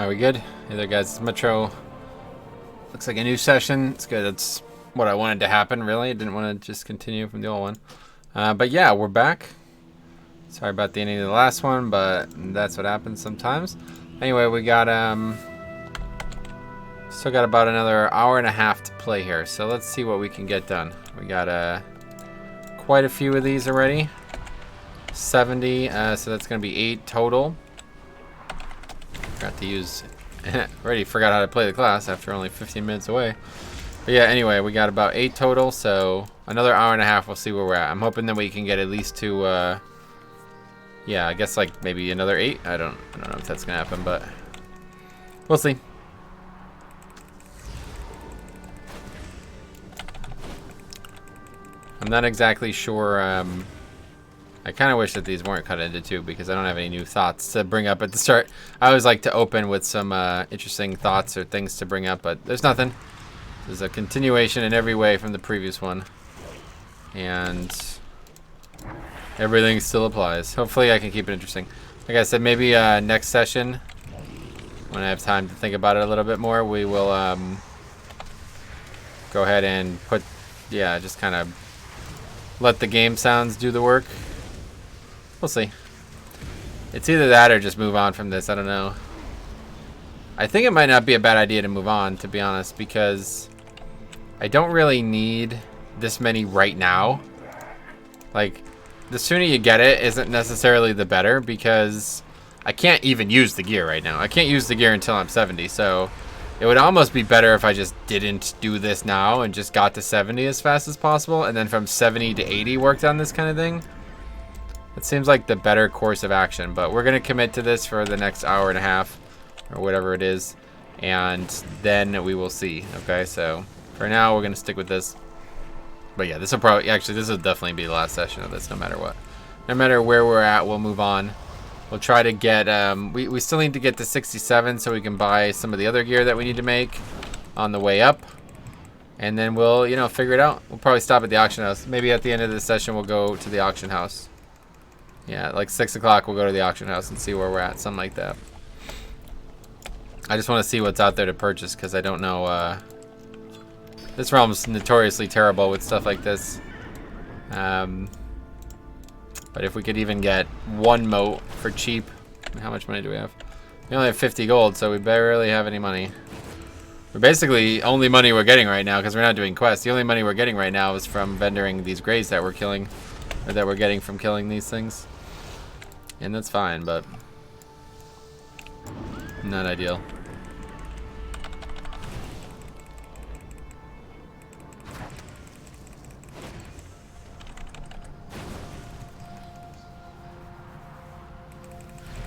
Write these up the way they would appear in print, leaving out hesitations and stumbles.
Are we good? Hey there, guys. It's Metro. Looks like a new session. It's good. That's what I wanted to happen, really. I didn't want to just continue from the old one. But yeah, we're back. Sorry about the ending of the last one, but that's what happens sometimes. Anyway, we got still got about another hour and a half to play here. So let's see what we can get done. We got quite a few of these already. 70, so that's going to be 8 total. Forgot to use... already forgot how to play the class after only 15 minutes away. But yeah, anyway, we got about 8 total, so another hour and a half, we'll see where we're at. I'm hoping that we can get at least to, yeah, I guess like maybe another 8. I don't know if that's going to happen, but we'll see. I'm not exactly sure, I kind of wish that these weren't cut into 2 because I don't have any new thoughts to bring up at the start. I always like to open with some interesting thoughts or things to bring up, but there's nothing. There's a continuation in every way from the previous one. And everything still applies. Hopefully I can keep it interesting. Like I said, maybe next session, when I have time to think about it a little bit more, we will go ahead and put, yeah, just kind of let the game sounds do the work. We'll see. It's either that or just move on from this. I don't know. I think it might not be a bad idea to move on, to be honest, because I don't really need this many right now. Like, the sooner you get it isn't necessarily the better, because I can't even use the gear right now. I can't use the gear until I'm 70, so it would almost be better if I just didn't do this now and just got to 70 as fast as possible, and then from 70 to 80 worked on this kind of thing. It seems like the better course of action, but we're going to commit to this for the next hour and a half or whatever it is, and then we will see. Okay, so for now we're going to stick with this. But yeah, this will probably, actually this will definitely be the last session of this no matter what. No matter where we're at, we'll move on. We'll try to get, we still need to get to 67 so we can buy some of the other gear that we need to make on the way up. And then we'll, you know, figure it out. We'll probably stop at the auction house. Maybe at the end of this session we'll go to the auction house. Yeah, like 6 o'clock we'll go to the auction house and see where we're at, something like that. I just want to see what's out there to purchase because I don't know, this realm's notoriously terrible with stuff like this. But if we could even get 1 moat for cheap, how much money do we have? We only have 50 gold, so we barely have any money. We're basically only money we're getting right now because we're not doing quests. The only money we're getting right now is from vendoring these greys that we're killing, or that we're getting from killing these things. And that's fine, but not ideal.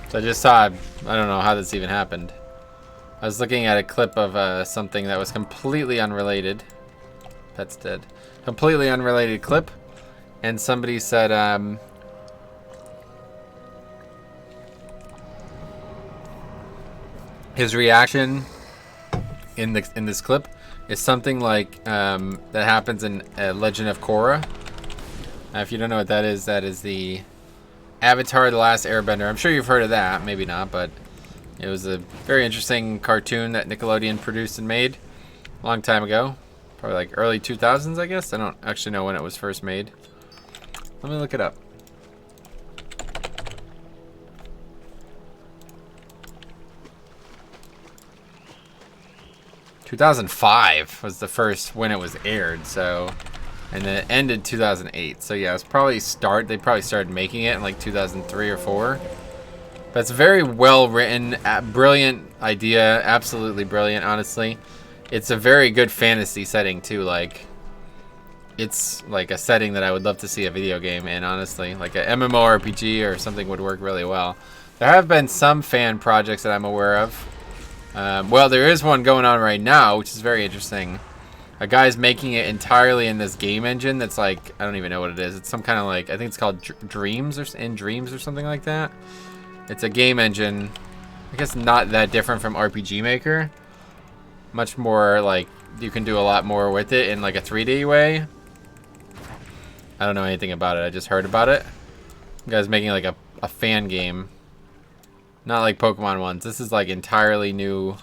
So I just saw, I don't know how this even happened. I was looking at a clip of something that was completely unrelated. Pet's dead. Completely unrelated clip. And somebody said, his reaction in this clip is something like that happens in Legend of Korra. If you don't know what that is the Avatar: The Last Airbender. I'm sure you've heard of that, maybe not, but it was a very interesting cartoon that Nickelodeon produced and made a long time ago. Probably like early 2000s, I guess. I don't actually know when it was first made. Let me look it up. ...2005 was the first when it was aired, so... And then it ended 2008. So yeah, it's probably they probably started making it in like 2003 or 4. But it's very well written, brilliant idea, absolutely brilliant, honestly. It's a very good fantasy setting too, like it's like a setting that I would love to see a video game in, honestly. Like a MMORPG or something would work really well. There have been some fan projects that I'm aware of. Well, there is one going on right now, which is very interesting. A guy's making it entirely in this game engine that's like, I don't even know what it is. It's some kind of like, I think it's called Dreams or something like that. It's a game engine, I guess not that different from RPG Maker. Much more like, you can do a lot more with it in like a 3D way. I don't know anything about it, I just heard about it. The guy's making like a fan game. Not like Pokemon ones. This is like entirely new.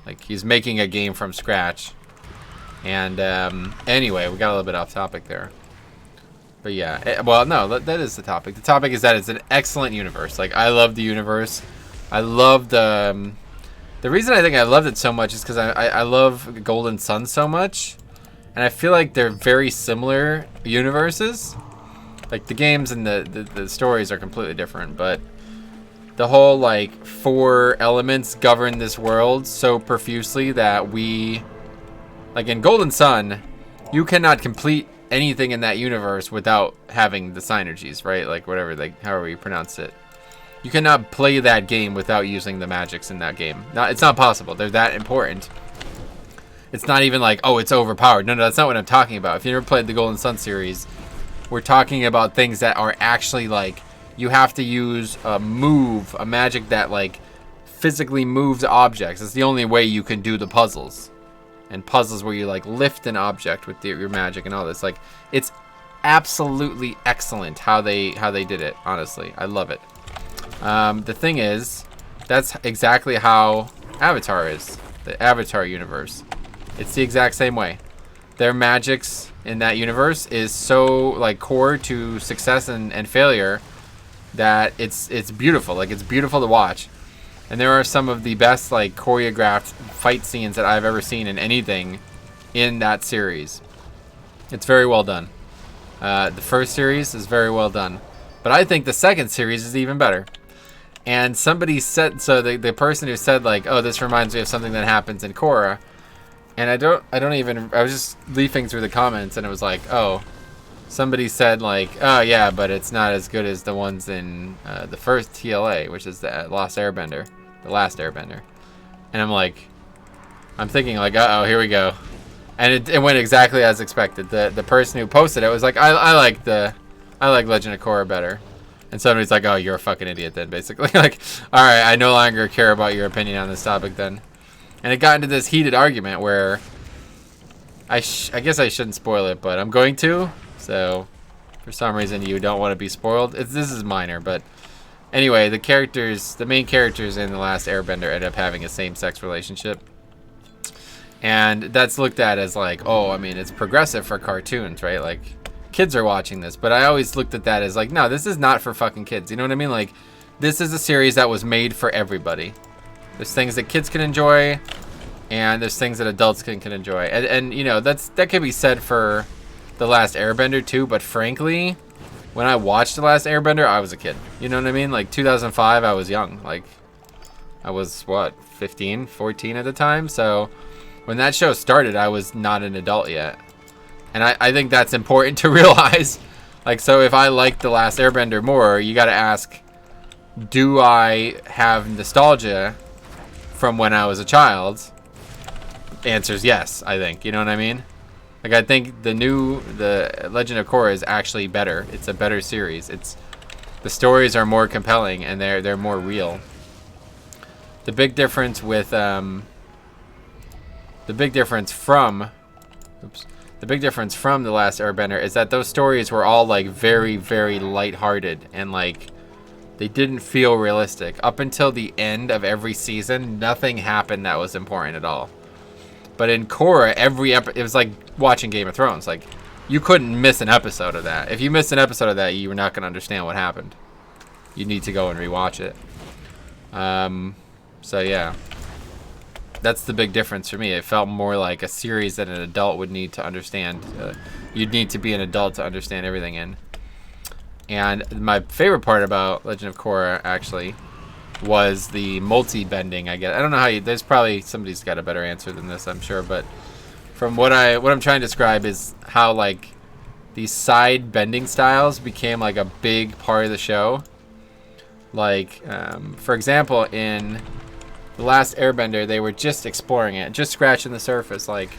Like he's making a game from scratch. And anyway, we got a little bit off topic there. But yeah, well, no, that is the topic. The topic is that it's an excellent universe. Like, I love the universe. I love the reason I think I loved it so much is because I love Golden Sun so much. And I feel like they're very similar universes. Like, the games and the stories are completely different. But the whole, like, 4 elements govern this world so profusely that we... Like, in Golden Sun, you cannot complete anything in that universe without having the synergies, right? Like whatever, like however you pronounce it. You cannot play that game without using the magics in that game. It's not possible. They're that important. It's not even like, oh, it's overpowered. No, that's not what I'm talking about. If you never played the Golden Sun series, we're talking about things that are actually like, you have to use a magic that like physically moves objects. It's the only way you can do the puzzles. And puzzles where you like lift an object with your magic and all this. Like, it's absolutely excellent how they did it. Honestly, I love it. The thing is, that's exactly how Avatar is. The Avatar universe. It's the exact same way. Their magics in that universe is so like core to success and failure that it's beautiful. Like, it's beautiful to watch. And there are some of the best like choreographed fight scenes that I've ever seen in anything in that series. It's very well done. The first series is very well done. But I think the second series is even better. And somebody said, so the person who said like, oh, this reminds me of something that happens in Korra. And I was just leafing through the comments and it was like, oh, somebody said like, oh yeah, but it's not as good as the ones in the first TLA, which is the Last Airbender. The Last Airbender. And I'm thinking like, uh-oh, here we go. And it went exactly as expected. The person who posted it was like, I like Legend of Korra better. And somebody's like, oh, you're a fucking idiot then, basically. Like, all right, I no longer care about your opinion on this topic then. And it got into this heated argument where I guess I shouldn't spoil it, but I'm going to. So for some reason you don't want to be spoiled. This is minor, but anyway, the main characters in The Last Airbender end up having a same-sex relationship. And that's looked at as like, oh, I mean, it's progressive for cartoons, right? Like, kids are watching this. But I always looked at that as like, no, this is not for fucking kids. You know what I mean? Like, this is a series that was made for everybody. There's things that kids can enjoy, and there's things that adults can enjoy. And you know, that could be said for The Last Airbender too, but frankly, when I watched The Last Airbender, I was a kid. You know what I mean? Like 2005, I was young. Like, I was, what, 15, 14 at the time? So when that show started, I was not an adult yet. And I think that's important to realize. Like, so if I like The Last Airbender more, you gotta ask, do I have nostalgia from when I was a child? The answer is yes, I think. You know what I mean? Like, I think the Legend of Korra is actually better. It's a better series. The stories are more compelling and they're more real. The big difference from The big difference from The Last Airbender is that those stories were all like very, very lighthearted and like they didn't feel realistic. Up until the end of every season, nothing happened that was important at all. But in Korra, it was like watching Game of Thrones. Like, you couldn't miss an episode of that. If you missed an episode of that, you were not going to understand what happened. You need to go and rewatch it. So yeah, that's the big difference for me. It felt more like a series that an adult would need to understand. You'd need to be an adult to understand everything in. And my favorite part about Legend of Korra, actually, was the multi-bending, I guess. I don't know how there's probably somebody's got a better answer than this, I'm sure, but from what I'm trying to describe is how like these side bending styles became like a big part of the show. Like, for example, in The Last Airbender, they were just exploring it, just scratching the surface. Like,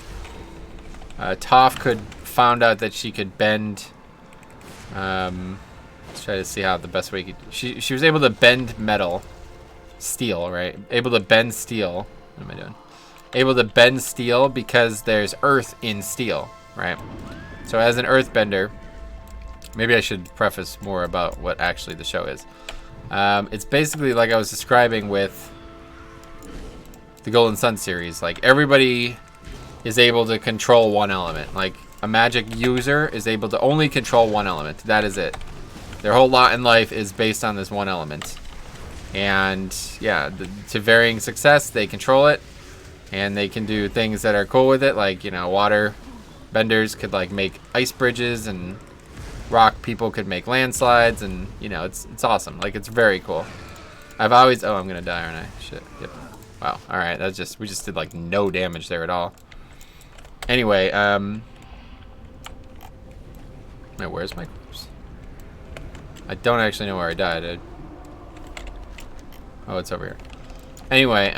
Toph found out that she could bend. Let's try to see how the best way she was able to bend steel, right? Able to bend steel. What am I doing? Able to bend steel because there's earth in steel, right? So as an earthbender, maybe I should preface more about what actually the show is. It's basically like I was describing with the Golden Sun series. Like, everybody is able to control one element. Like, a magic user is able to only control one element. That is it. Their whole lot in life is based on this one element. And yeah, to varying success, they control it. And they can do things that are cool with it. Like, you know, water benders could like make ice bridges, and rock people could make landslides, and you know, it's awesome. Like, it's very cool. I've always, oh, I'm gonna die, aren't I? Shit. Yep. Wow. All right. We just did like no damage there at all. Anyway, wait, where's my corpse? I don't actually know where I died. Oh, it's over here. Anyway,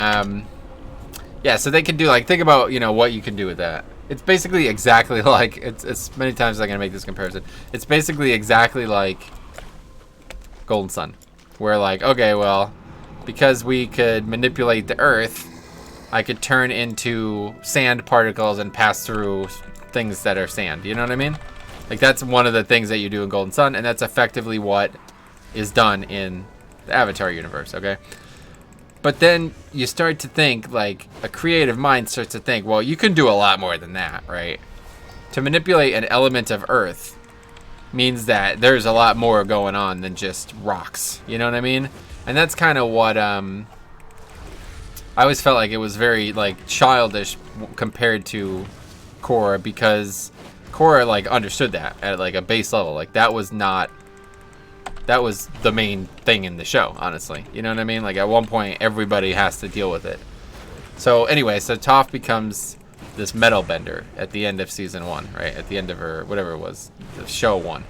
yeah, so they can do, like, think about, you know, what you can do with that. It's basically exactly like, it's many times I'm going to make this comparison. It's basically exactly like Golden Sun. Where, like, okay, well, because we could manipulate the earth, I could turn into sand particles and pass through things that are sand. You know what I mean? Like, that's one of the things that you do in Golden Sun, and that's effectively what is done in the Avatar universe, okay? But then you start to think, like, a creative mind starts to think, well, you can do a lot more than that, right? To manipulate an element of earth means that there's a lot more going on than just rocks. You know what I mean? And that's kind of what, I always felt like it was very, like, childish compared to Korra, because Korra, like, understood that at, like, a base level. Like, that was the main thing in the show, honestly. You know what I mean? Like, at one point, everybody has to deal with it. So, anyway, so Toph becomes this metal bender at the end of season 1, right? At the end of her, whatever it was, the show 1.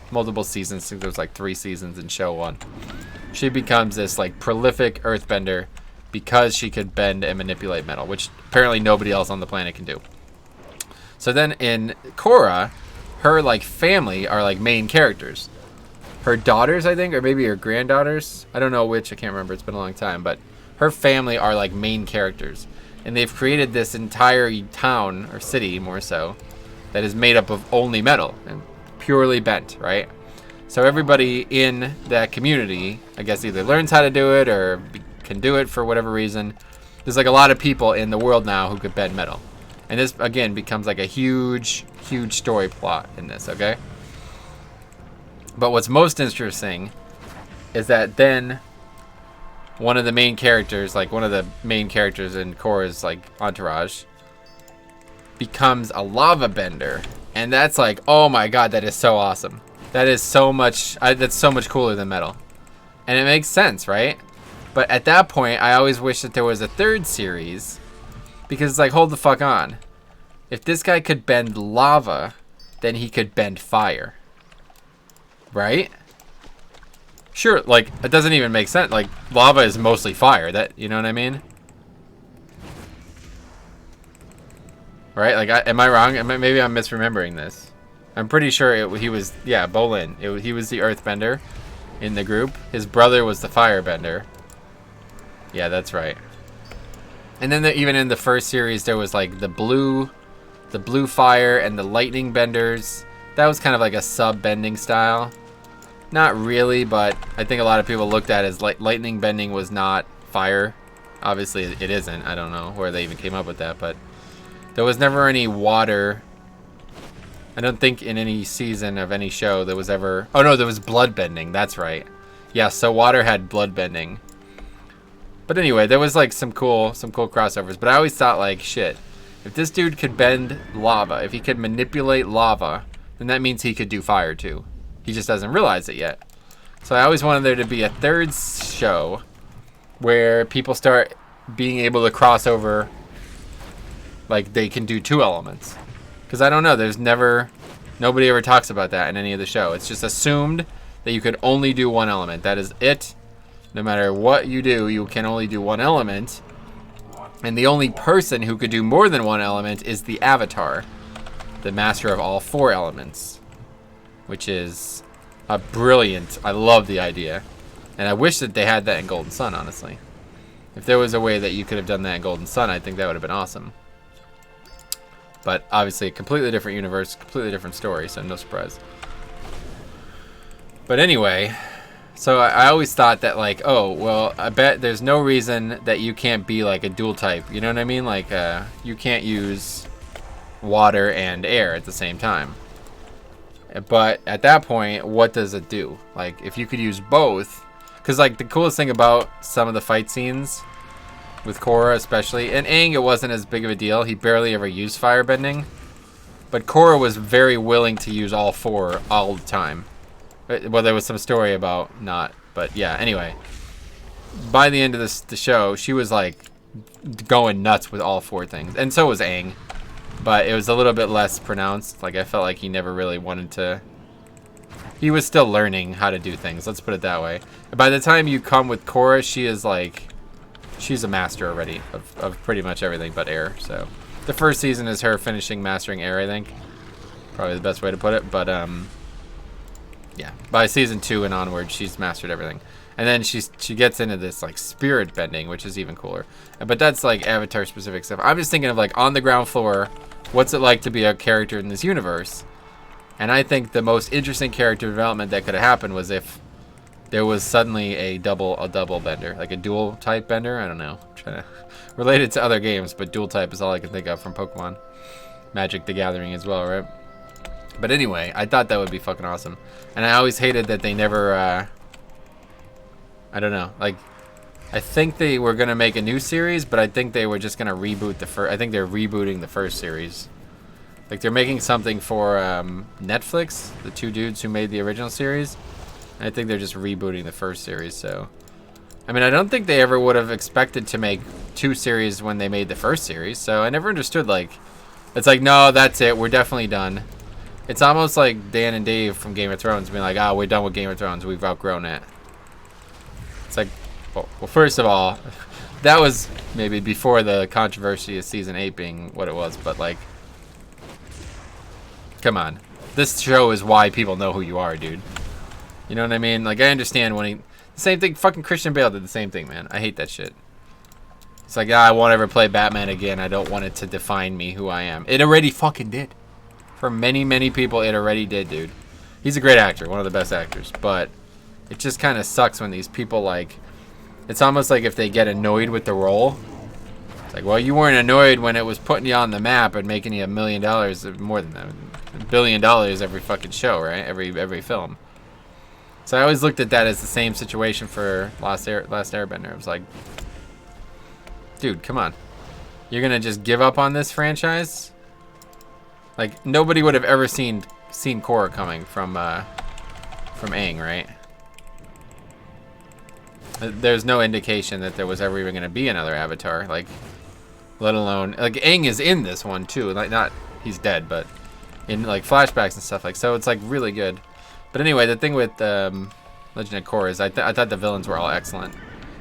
Multiple seasons, I think there was like 3 seasons in show 1. She becomes this, like, prolific earthbender because she could bend and manipulate metal, which apparently nobody else on the planet can do. So then in Korra, her, like, family are, like, main characters. Her daughters, I think, or maybe her granddaughters. I don't know which. I can't remember. It's been a long time. But her family are, like, main characters. And they've created this entire town, or city, more so, that is made up of only metal and purely bent, right? So everybody in that community, I guess, either learns how to do it or can do it for whatever reason. There's, like, a lot of people in the world now who could bend metal. And this, again, becomes, like, a huge, huge story plot in this, okay? But what's most interesting is that then one of the main characters, like one of the main characters in Korra's, like, entourage, becomes a lava bender. And that's like, oh my god, that is so awesome. That is so much, that's so much cooler than metal. And it makes sense, right? But at that point, I always wish that there was a 3rd series, because it's like, hold the fuck on. If this guy could bend lava, then he could bend fire. Right? Sure, like, it doesn't even make sense. Like, lava is mostly fire. That, you know what I mean? Right? Like, am I wrong? Maybe I'm misremembering this. I'm pretty sure he was, yeah, Bolin. He was the earthbender in the group. His brother was the firebender. Yeah, that's right. And then even in the first series, there was, like, the blue fire and the lightning benders. That was kind of like a sub-bending style. Not really, but I think a lot of people looked at it as lightning bending was not fire. Obviously, it isn't. I don't know where they even came up with that, but there was never any water. I don't think in any season of any show there was ever... Oh, no, there was blood bending. That's right. Yeah, so water had blood bending. But anyway, there was, like, some cool crossovers. But I always thought, like, shit, if this dude could bend lava, if he could manipulate lava, then that means he could do fire, too. He just doesn't realize it yet. So I always wanted there to be a 3rd show where people start being able to cross over, like, they can do 2 elements. Because I don't know, nobody ever talks about that in any of the show. It's just assumed that you could only do 1 element. That is it. No matter what you do, you can only do 1 element. And the only person who could do more than 1 element is the Avatar, the master of all 4 elements. Which is a brilliant, I love the idea. And I wish that they had that in Golden Sun, honestly. If there was a way that you could have done that in Golden Sun, I think that would have been awesome. But obviously a completely different universe, completely different story, so no surprise. But anyway, So I always thought that like, oh, well, I bet there's no reason that you can't be like a dual type. You know what I mean? Like, you can't use water and air at the same time. But at that point, what does it do? Like, if you could use both, because like the coolest thing about some of the fight scenes with Korra especially, and Aang, it wasn't as big of a deal. He barely ever used firebending. But Korra was very willing to use all four all the time. Well, there was some story about not, but yeah, anyway. By the end of the show, she was like going nuts with all four things. And so was Aang. But it was a little bit less pronounced. Like, I felt like he never really wanted to... He was still learning how to do things, let's put it that way. And by the time you come with Korra, she is like... She's a master already of pretty much everything but air, so... The first season is her finishing mastering air, I think. Probably the best way to put it, but yeah. By season 2 and onward, she's mastered everything. And then she gets into this like spirit bending, which is even cooler. But that's like Avatar specific stuff. I'm just thinking of like on the ground floor, what's it like to be a character in this universe? And I think the most interesting character development that could have happened was if there was suddenly a double bender, like a dual type bender. I don't know. I'm trying to relate it to other games, but dual type is all I can think of from Pokemon. Magic the Gathering as well, right? But anyway, I thought that would be fucking awesome. And I always hated that they never, I don't know, like, I think they were going to make a new series, but I think they were just going to reboot the first, I think they're rebooting the first series. Like, they're making something for Netflix, the two dudes who made the original series. And I think they're just rebooting the first series, so. I mean, I don't think they ever would have expected to make two series when they made the first series, so I never understood, like, it's like, no, that's it, we're definitely done. It's almost like Dan and Dave from Game of Thrones being like, oh, we're done with Game of Thrones, we've outgrown it. It's like, well, first of all, that was maybe before the controversy of season 8 being what it was, but like, come on. This show is why people know who you are, dude. You know what I mean? Like, I understand when he... Same thing, fucking Christian Bale did the same thing, man. I hate that shit. It's like, I won't ever play Batman again. I don't want it to define me, who I am. It already fucking did. For many, many people, it already did, dude. He's a great actor, one of the best actors. But it just kind of sucks when these people, like... It's almost like if they get annoyed with the role. It's like, well, you weren't annoyed when it was putting you on the map and making you $1 million, more than that. $1 billion every fucking show, right? Every film. So I always looked at that as the same situation for Last Airbender. It was like, dude, come on. You're gonna just give up on this franchise? Like, nobody would have ever seen Korra coming from Aang, right? There's no indication that there was ever even gonna be another Avatar, like, let alone, like, Aang is in this one too, like, not, he's dead, but in like flashbacks and stuff, like, so it's like really good. But anyway, the thing with Legend of Korra is I thought the villains were all excellent.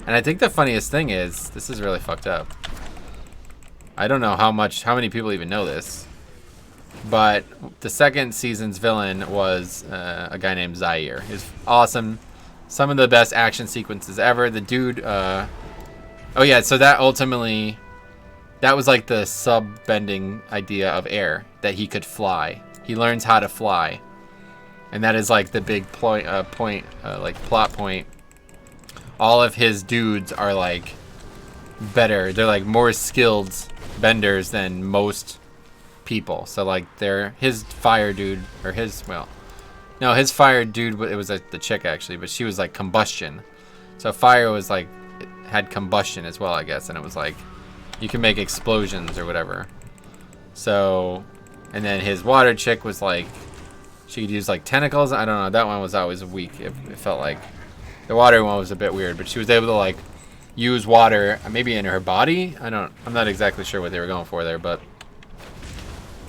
And I think the funniest thing is, this is really fucked up. I don't know how many people even know this. But the second season's villain was a guy named Zaire. He's awesome. Some of the best action sequences ever. The dude, oh yeah, so that ultimately, that was like the sub-bending idea of air, that he could fly. He learns how to fly. And that is like the big plot point. All of his dudes are like better. They're like more skilled benders than most people. So like his fire dude, or his, well, no, his fire dude, it was the chick actually, but she was like combustion. So fire was like, it had combustion as well, I guess. And it was like, you can make explosions or whatever. So, and then his water chick was like, she could use like tentacles. I don't know. That one was always weak. It felt like the water one was a bit weird, but she was able to like use water maybe in her body. I'm not exactly sure what they were going for there, but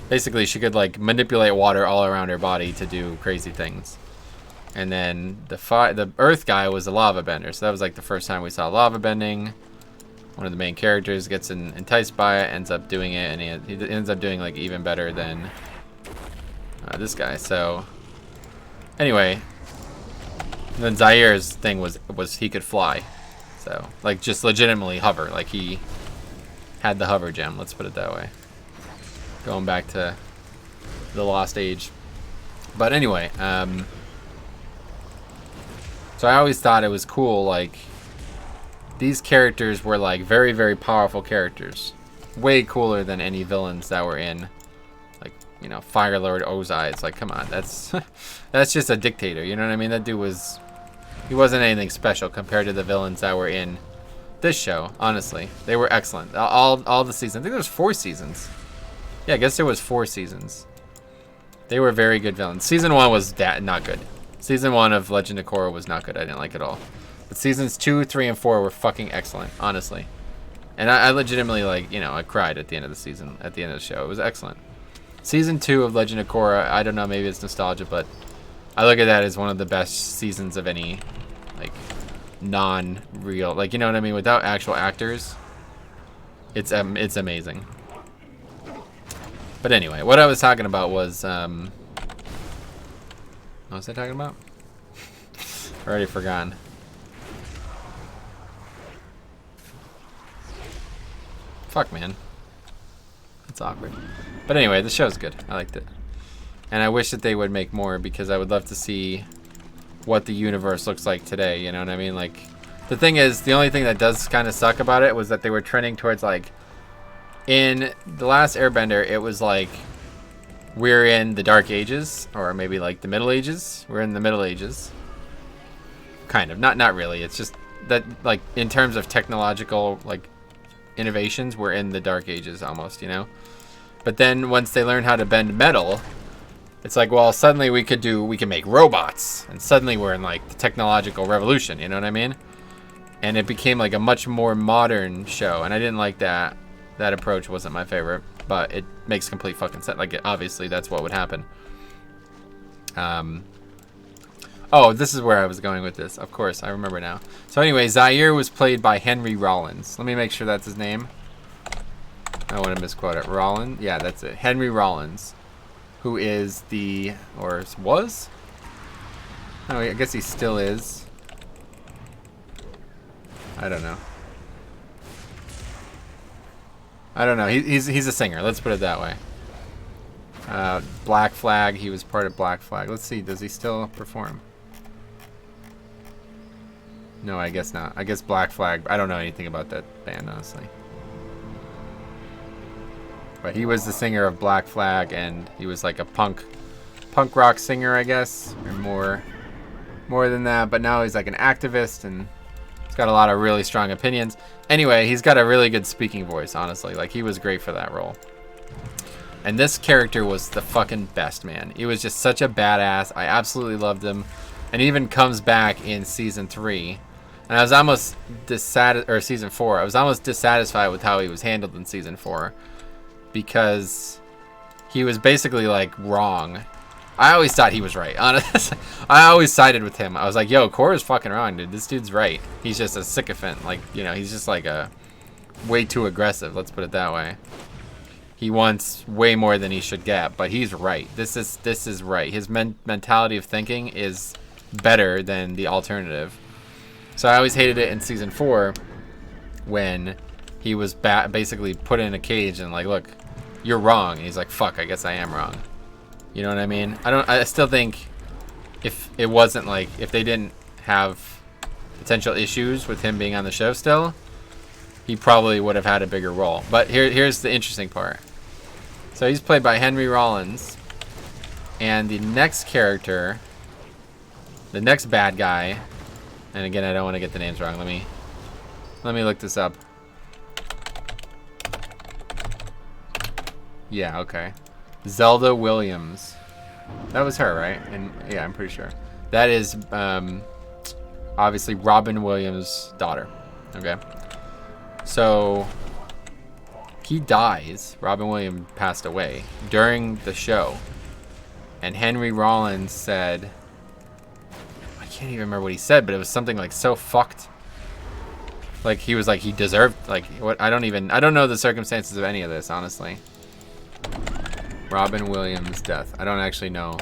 basically she could like manipulate water all around her body to do crazy things. And then the earth guy was a lava bender. So that was like the first time we saw lava bending. One of the main characters gets enticed by it, ends up doing it, and he ends up doing like even better than this guy. So anyway, then Zaire's thing was he could fly, so like just legitimately hover, like he had the hover gem, let's put it that way, going back to the Lost Age. But anyway, So I always thought it was cool, like, these characters were, like, very, very powerful characters. Way cooler than any villains that were in, like, you know, Firelord Ozai. It's like, come on, that's that's just a dictator, you know what I mean? That dude was, he wasn't anything special compared to the villains that were in this show, honestly. They were excellent. All the seasons. I think there was 4 seasons. Yeah, I guess there was 4 seasons. They were very good villains. Season 1 was not good. Season 1 of Legend of Korra was not good. I didn't like it at all. But seasons 2, 3, and 4 were fucking excellent, honestly. And I legitimately, like, you know, I cried at the end of the season, at the end of the show. It was excellent. Season 2 of Legend of Korra, I don't know, maybe it's nostalgia, but I look at that as one of the best seasons of any, like, non-real, like, you know what I mean, without actual actors. It's amazing. But anyway, what I was talking about was, what was I talking about? Already forgotten. Fuck, man. It's awkward. But anyway, the show's good. I liked it. And I wish that they would make more, because I would love to see what the universe looks like today, you know what I mean? Like, the thing is, the only thing that does kind of suck about it was that they were trending towards, like, in The Last Airbender, it was like, we're in the Dark Ages, or maybe like the Middle Ages. We're in the Middle Ages. Kind of. Not really. It's just that, like, in terms of technological, like, innovations, we're in the Dark Ages almost, you know? But then once they learn how to bend metal, it's like, well, suddenly we can make robots, and suddenly we're in, like, the technological revolution, you know what I mean? And it became, like, a much more modern show, and I didn't like that. That approach wasn't my favorite, but it makes complete fucking sense. Like, obviously, that's what would happen. Oh, this is where I was going with this. Of course, I remember now. So anyway, Zaire was played by Henry Rollins. Let me make sure that's his name. I don't want to misquote it. Rollins? Yeah, that's it. Henry Rollins, who is the, or was? Oh, I guess he still is. I don't know. I don't know. He's a singer. Let's put it that way. Black Flag. He was part of Black Flag. Let's see. Does he still perform? No, I guess not. I guess Black Flag. I don't know anything about that band, honestly. But he was the singer of Black Flag, and he was like a punk rock singer, I guess, or more than that. But now he's like an activist, and he's got a lot of really strong opinions. Anyway, he's got a really good speaking voice, honestly. Like, he was great for that role. And this character was the fucking best, man. He was just such a badass. I absolutely loved him. And he even comes back in season 3. And I was almost or season 4. I was almost dissatisfied with how he was handled in season 4. Because he was basically, like, wrong. I always thought he was right. Honestly, I always sided with him. I was like, yo, Korra's fucking wrong, dude. This dude's right. He's just a sycophant. Like, you know, he's just like a way too aggressive. Let's put it that way. He wants way more than he should get, but he's right. This is right. His mentality of thinking is better than the alternative. So I always hated it in season 4 when he was basically put in a cage and like, look, you're wrong. And he's like, fuck, I guess I am wrong. You know what I mean? I still think if it wasn't like, if they didn't have potential issues with him being on the show still, he probably would have had a bigger role. But here's the interesting part. So he's played by Henry Rollins, and the next character, the next bad guy, and again, I don't want to get the names wrong. Let me look this up. Yeah, okay. Zelda Williams. That was her, right? And yeah, I'm pretty sure. That is obviously Robin Williams' daughter. Okay. So he dies. Robin Williams passed away during the show. And Henry Rollins said, I can't even remember what he said, but it was something like so fucked. Like he was like he deserved, like what, I don't know the circumstances of any of this, honestly. Robin Williams' death. I don't actually know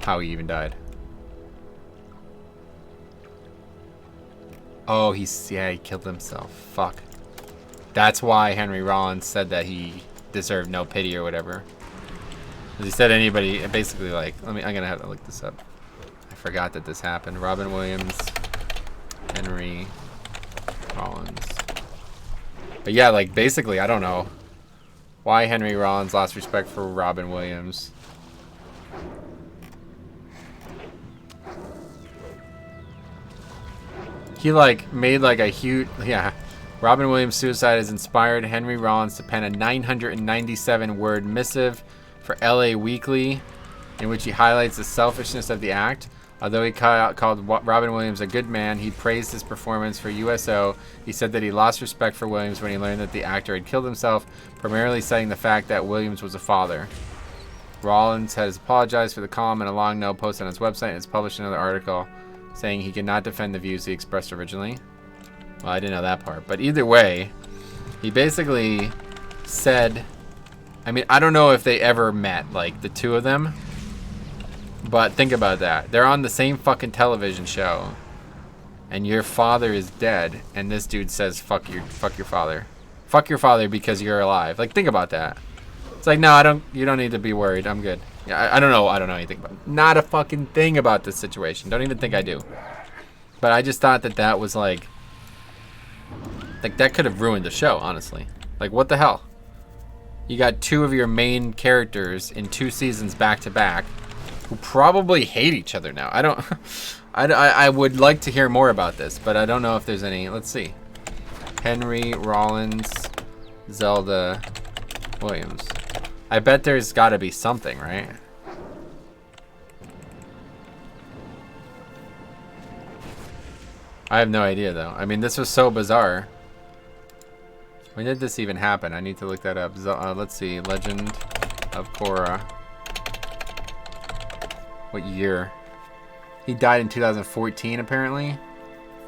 how he even died. Oh, he killed himself. Fuck. That's why Henry Rollins said that he deserved no pity or whatever. He said anybody, basically like, I'm gonna have to look this up. I forgot that this happened. Robin Williams, Henry Rollins. But yeah, like basically, I don't know why Henry Rollins lost respect for Robin Williams. He like made like a huge, yeah. Robin Williams' suicide has inspired Henry Rollins to pen a 997-word missive for LA Weekly, in which he highlights the selfishness of the act. Although he called Robin Williams a good man, he praised his performance for USO. He said that he lost respect for Williams when he learned that the actor had killed himself, primarily citing the fact that Williams was a father. Rollins has apologized for the column in a long note posted on his website and has published another article saying he cannot defend the views he expressed originally. Well, I didn't know that part. But either way, he basically said, I mean, I don't know if they ever met, like, the two of them. But think about that. They're on the same fucking television show. And your father is dead. And this dude says, fuck your father. Fuck your father because you're alive. Like, think about that. It's like, no, you don't need to be worried. I'm good. Yeah, I don't know. I don't know anything about it. Not a fucking thing about this situation. Don't even think I do. But I just thought that that was like that could have ruined the show, honestly. Like, what the hell? You got two of your main characters in 2 seasons back to back who probably hate each other now. I don't, I would like to hear more about this, but I don't know if there's any. Let's see. Henry Rollins, Zelda Williams. I bet there's got to be something, right? I have no idea, though. I mean, this was so bizarre. When did this even happen? I need to look that up. Let's see. Legend of Korra. What year? He died in 2014, apparently.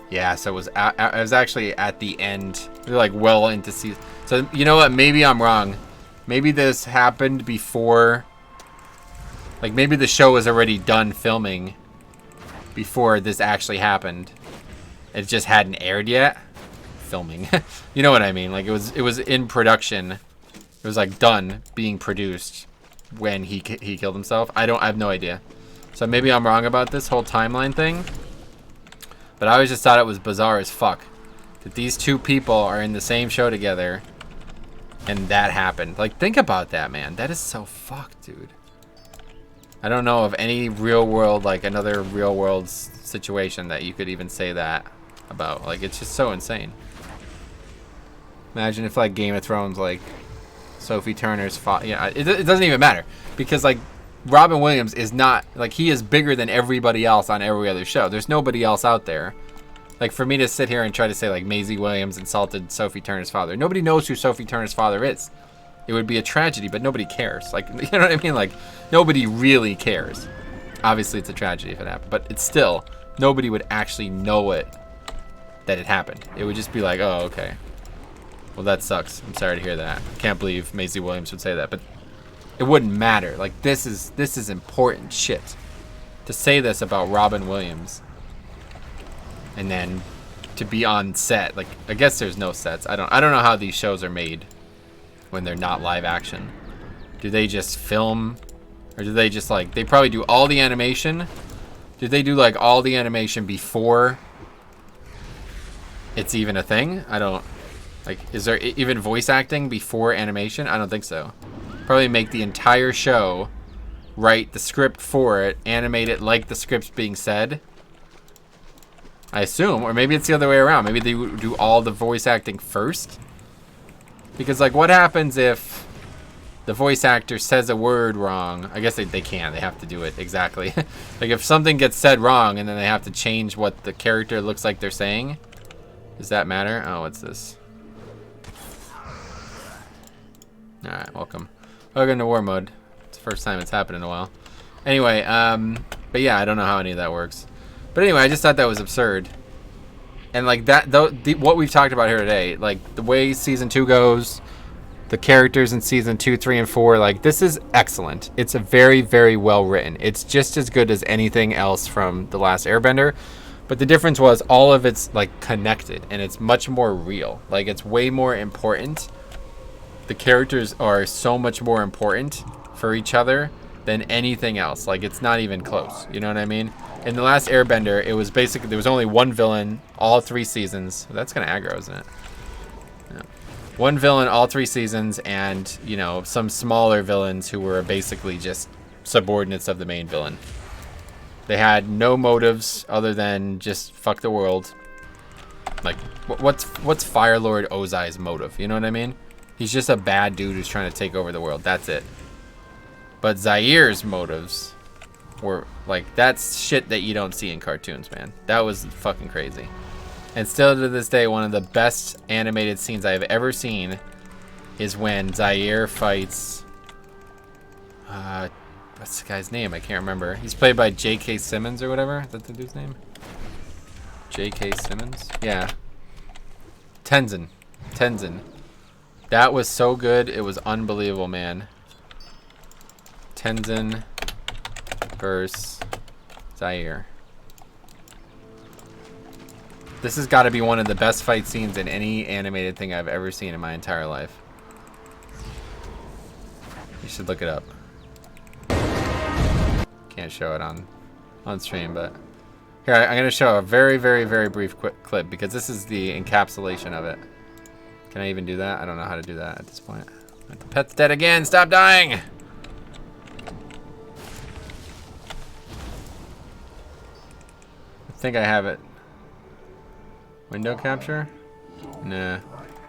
Yeah, so it was actually at the end. They're like well into season. So, you know what? Maybe I'm wrong. Maybe this happened before. Like, maybe the show was already done filming before this actually happened. It just hadn't aired yet. Filming. You know what I mean? Like, it was in production. It was like done being produced when he killed himself. I have no idea. So maybe I'm wrong about this whole timeline thing. But I always just thought it was bizarre as fuck that these two people are in the same show together and that happened. Like, think about that, man. That is so fucked, dude. I don't know of any real world, like another real world situation that you could even say that about. Like, it's just so insane. Imagine if, like, Game of Thrones, like, Sophie Turner's father. Yeah, it doesn't even matter. Because, like, Robin Williams is not, like, he is bigger than everybody else on every other show. There's nobody else out there. Like, for me to sit here and try to say, like, Maisie Williams insulted Sophie Turner's father. Nobody knows who Sophie Turner's father is. It would be a tragedy, but nobody cares. Like, you know what I mean? Like, nobody really cares. Obviously, it's a tragedy if it happened. But it's still, nobody would actually know it, that it happened. It would just be like, oh, okay. Well, that sucks. I'm sorry to hear that. I can't believe Maisie Williams would say that. But it wouldn't matter. Like, this is important shit. To say this about Robin Williams. And then to be on set. Like, I guess there's no sets. I don't know how these shows are made when they're not live action. Do they just film? Or do they just, like, they probably do all the animation? Do they do, like, all the animation before it's even a thing? I don't, like, is there even voice acting before animation? I don't think so. Probably make the entire show, write the script for it, animate it like the script's being said. I assume, or maybe it's the other way around. Maybe they do all the voice acting first. Because, like, what happens if the voice actor says a word wrong? I guess they can't. They have to do it exactly. Like, if something gets said wrong and then they have to change what the character looks like they're saying, does that matter? Oh, what's this? Alright, welcome. Welcome to war mode. It's the first time it's happened in a while. Anyway, but yeah, I don't know how any of that works. But anyway, I just thought that was absurd. And like that, what we've talked about here today, like the way season 2 goes, the characters in season 2, 3, and 4, like this is excellent. It's a very, very well written. It's just as good as anything else from The Last Airbender. But the difference was all of it's like connected and it's much more real. Like it's way more important. The characters are so much more important for each other than anything else. Like, it's not even close. You know what I mean? In the last Airbender, it was basically, there was only one villain all 3 seasons. That's kind of aggro, isn't it? Yeah. One villain all 3 seasons, and, you know, some smaller villains who were basically just subordinates of the main villain. They had no motives other than just fuck the world. Like, what's Firelord Ozai's motive? You know what I mean? He's just a bad dude who's trying to take over the world. That's it. But Zaire's motives were, like, that's shit that you don't see in cartoons, man. That was fucking crazy. And still to this day, one of the best animated scenes I've ever seen is when Zaire fights... what's the guy's name? I can't remember. He's played by J.K. Simmons or whatever. Is that the dude's name? J.K. Simmons? Yeah. Tenzin. That was so good. It was unbelievable, man. Tenzin versus Zaire. This has got to be one of the best fight scenes in any animated thing I've ever seen in my entire life. You should look it up. Can't show it on stream, but here, I'm going to show a very, very, very brief clip because this is the encapsulation of it. Can I even do that? I don't know how to do that at this point. The pet's dead again. Stop dying. I think I have it. Window capture? Nah.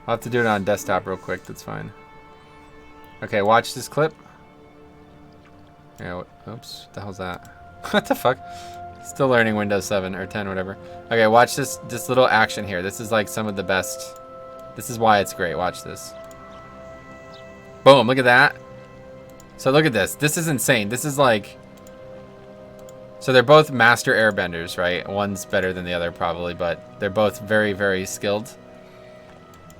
I'll have to do it on desktop real quick. That's fine. Okay, watch this clip. Yeah, oops. What the hell's that? What the fuck? Still learning Windows 7 or 10, whatever. Okay, watch this little action here. This is like some of the best. This is why it's great. Watch this. Boom, look at that. So look at this. This is insane. This is like... So they're both master airbenders, right? One's better than the other probably, but they're both very, very skilled.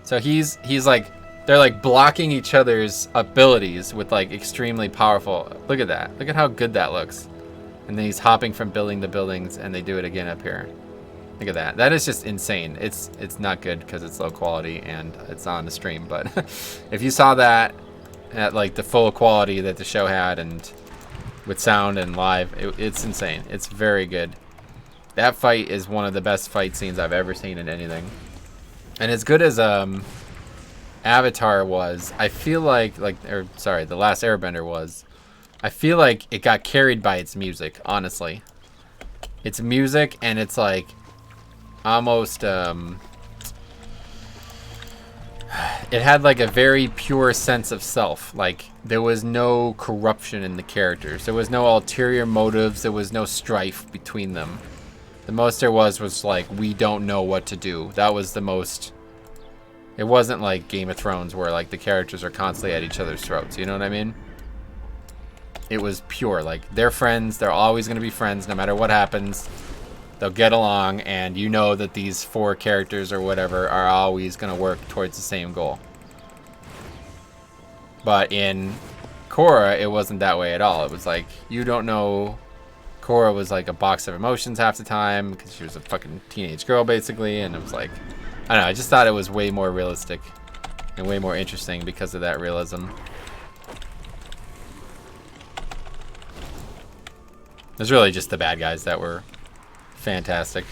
So he's like... They're like blocking each other's abilities with like extremely powerful... Look at that. Look at how good that looks. And then he's hopping from building to buildings, and they do it again up here. Look at that. That is just insane. It's not good because it's low quality and it's on the stream. But if you saw that at like the full quality that the show had and with sound and live, it's insane. It's very good. That fight is one of the best fight scenes I've ever seen in anything. And as good as Avatar was, I feel like The Last Airbender was, I feel like it got carried by its music, honestly. Its music, and it's like almost it had like a very pure sense of self. Like there was no corruption in the characters. There was no ulterior motives. There was no strife between them. The most there was like, we don't know what to do. That was the most. It wasn't like Game of Thrones where like the characters are constantly at each other's throats. You know what I mean? It was pure. Like they're friends. They're always going to be friends no matter what happens. They'll get along, and you know that these 4 characters or whatever are always going to work towards the same goal. But in Korra, it wasn't that way at all. It was like, you don't know. Korra was like a box of emotions half the time because she was a fucking teenage girl basically, and it was like, I don't know, I just thought it was way more realistic and way more interesting because of that realism. It was really just the bad guys that were fantastic.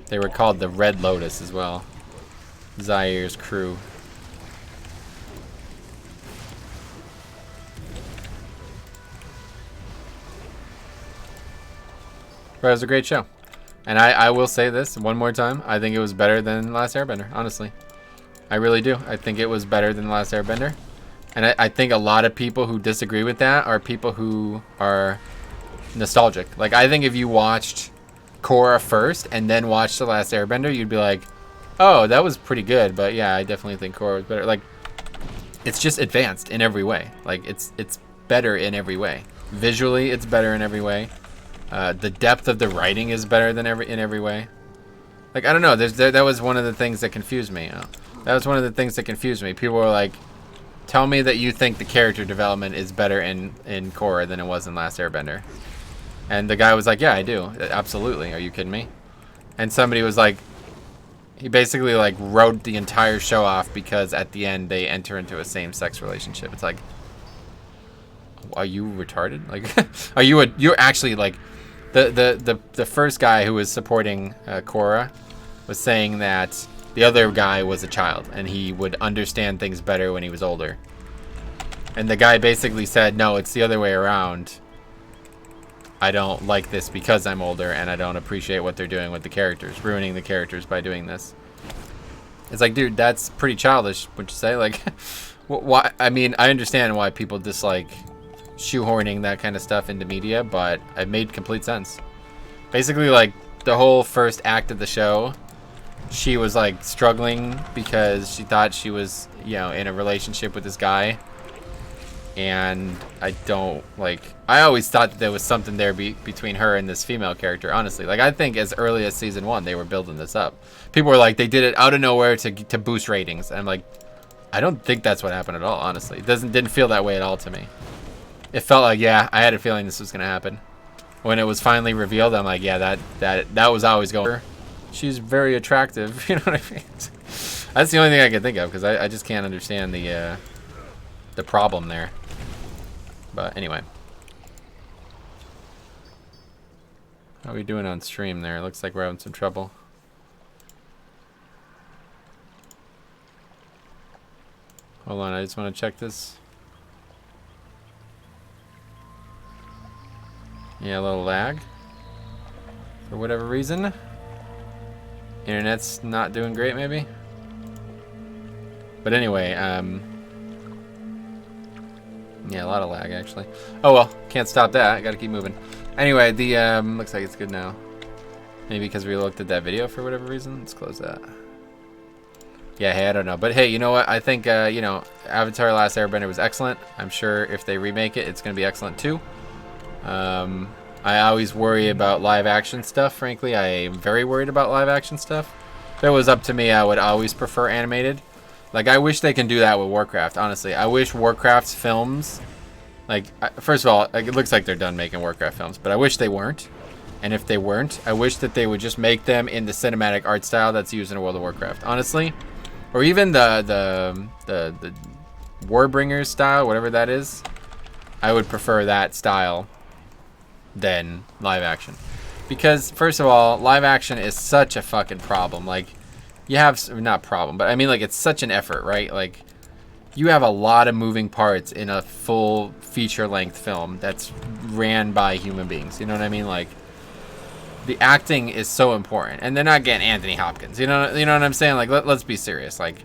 They were called the Red Lotus as well. Zaire's crew. But it was a great show. And I will say this one more time. I think it was better than Last Airbender, honestly. I really do. I think it was better than Last Airbender. And I think a lot of people who disagree with that are people who are nostalgic. Like, I think if you watched Korra first and then watched The Last Airbender, you'd be like, oh, that was pretty good. But yeah, I definitely think Korra was better. Like, it's just advanced in every way. Like, it's better in every way. Visually, it's better in every way. The depth of the writing is better than in every way. Like, I don't know. That was one of the things that confused me. That was one of the things that confused me. People were like, tell me that you think the character development is better in Korra than it was in Last Airbender. And the guy was like, yeah, I do. Absolutely. Are you kidding me? And somebody was like, He basically like wrote the entire show off because at the end they enter into a same-sex relationship. It's like, are you retarded? Like, you're actually like, the first guy who was supporting Korra was saying that the other guy was a child and he would understand things better when he was older. And the guy basically said, no, it's the other way around. I don't like this because I'm older, and I don't appreciate what they're doing with the characters, ruining the characters by doing this. It's like, dude, that's pretty childish, would you say? Like, why? I mean, I understand why people dislike shoehorning that kind of stuff into media, but it made complete sense. Basically, like, the whole first act of the show, she was, like, struggling because she thought she was, you know, in a relationship with this guy. And I don't, like, I always thought that there was something there between her and this female character, honestly. Like, I think as early as season 1, they were building this up. People were like, they did it out of nowhere to boost ratings. And I'm like, I don't think that's what happened at all, honestly. It didn't feel that way at all to me. It felt like, yeah, I had a feeling this was going to happen. When it was finally revealed, I'm like, yeah, that was always going. She's very attractive, you know what I mean? That's the only thing I can think of, because I just can't understand the problem there. But anyway, how are we doing on stream there? It looks like we're having some trouble. Hold on, I just want to check this. Yeah, a little lag for whatever reason. Internet's not doing great, maybe. But anyway, yeah, a lot of lag, actually. Oh, well, can't stop that. I gotta keep moving. Anyway, the, looks like it's good now. Maybe because we looked at that video for whatever reason. Let's close that. Yeah, hey, I don't know. But hey, you know what? I think, you know, Avatar: Last Airbender was excellent. I'm sure if they remake it, it's gonna be excellent, too. I always worry about live-action stuff, frankly. I am very worried about live-action stuff. If it was up to me, I would always prefer animated. Like, I wish they can do that with Warcraft, honestly. I wish Warcraft's films, like, first of all, it looks like they're done making Warcraft films, but I wish they weren't. And if they weren't, I wish that they would just make them in the cinematic art style that's used in World of Warcraft, honestly. Or even the Warbringers style, whatever that is. I would prefer that style than live action. Because, first of all, live action is such a fucking problem. Like, you have, not problem, but I mean, like, it's such an effort, right? Like, you have a lot of moving parts in a full feature-length film that's ran by human beings. You know what I mean? Like, the acting is so important. And they're not getting Anthony Hopkins. You know what I'm saying? Like, let's be serious. Like,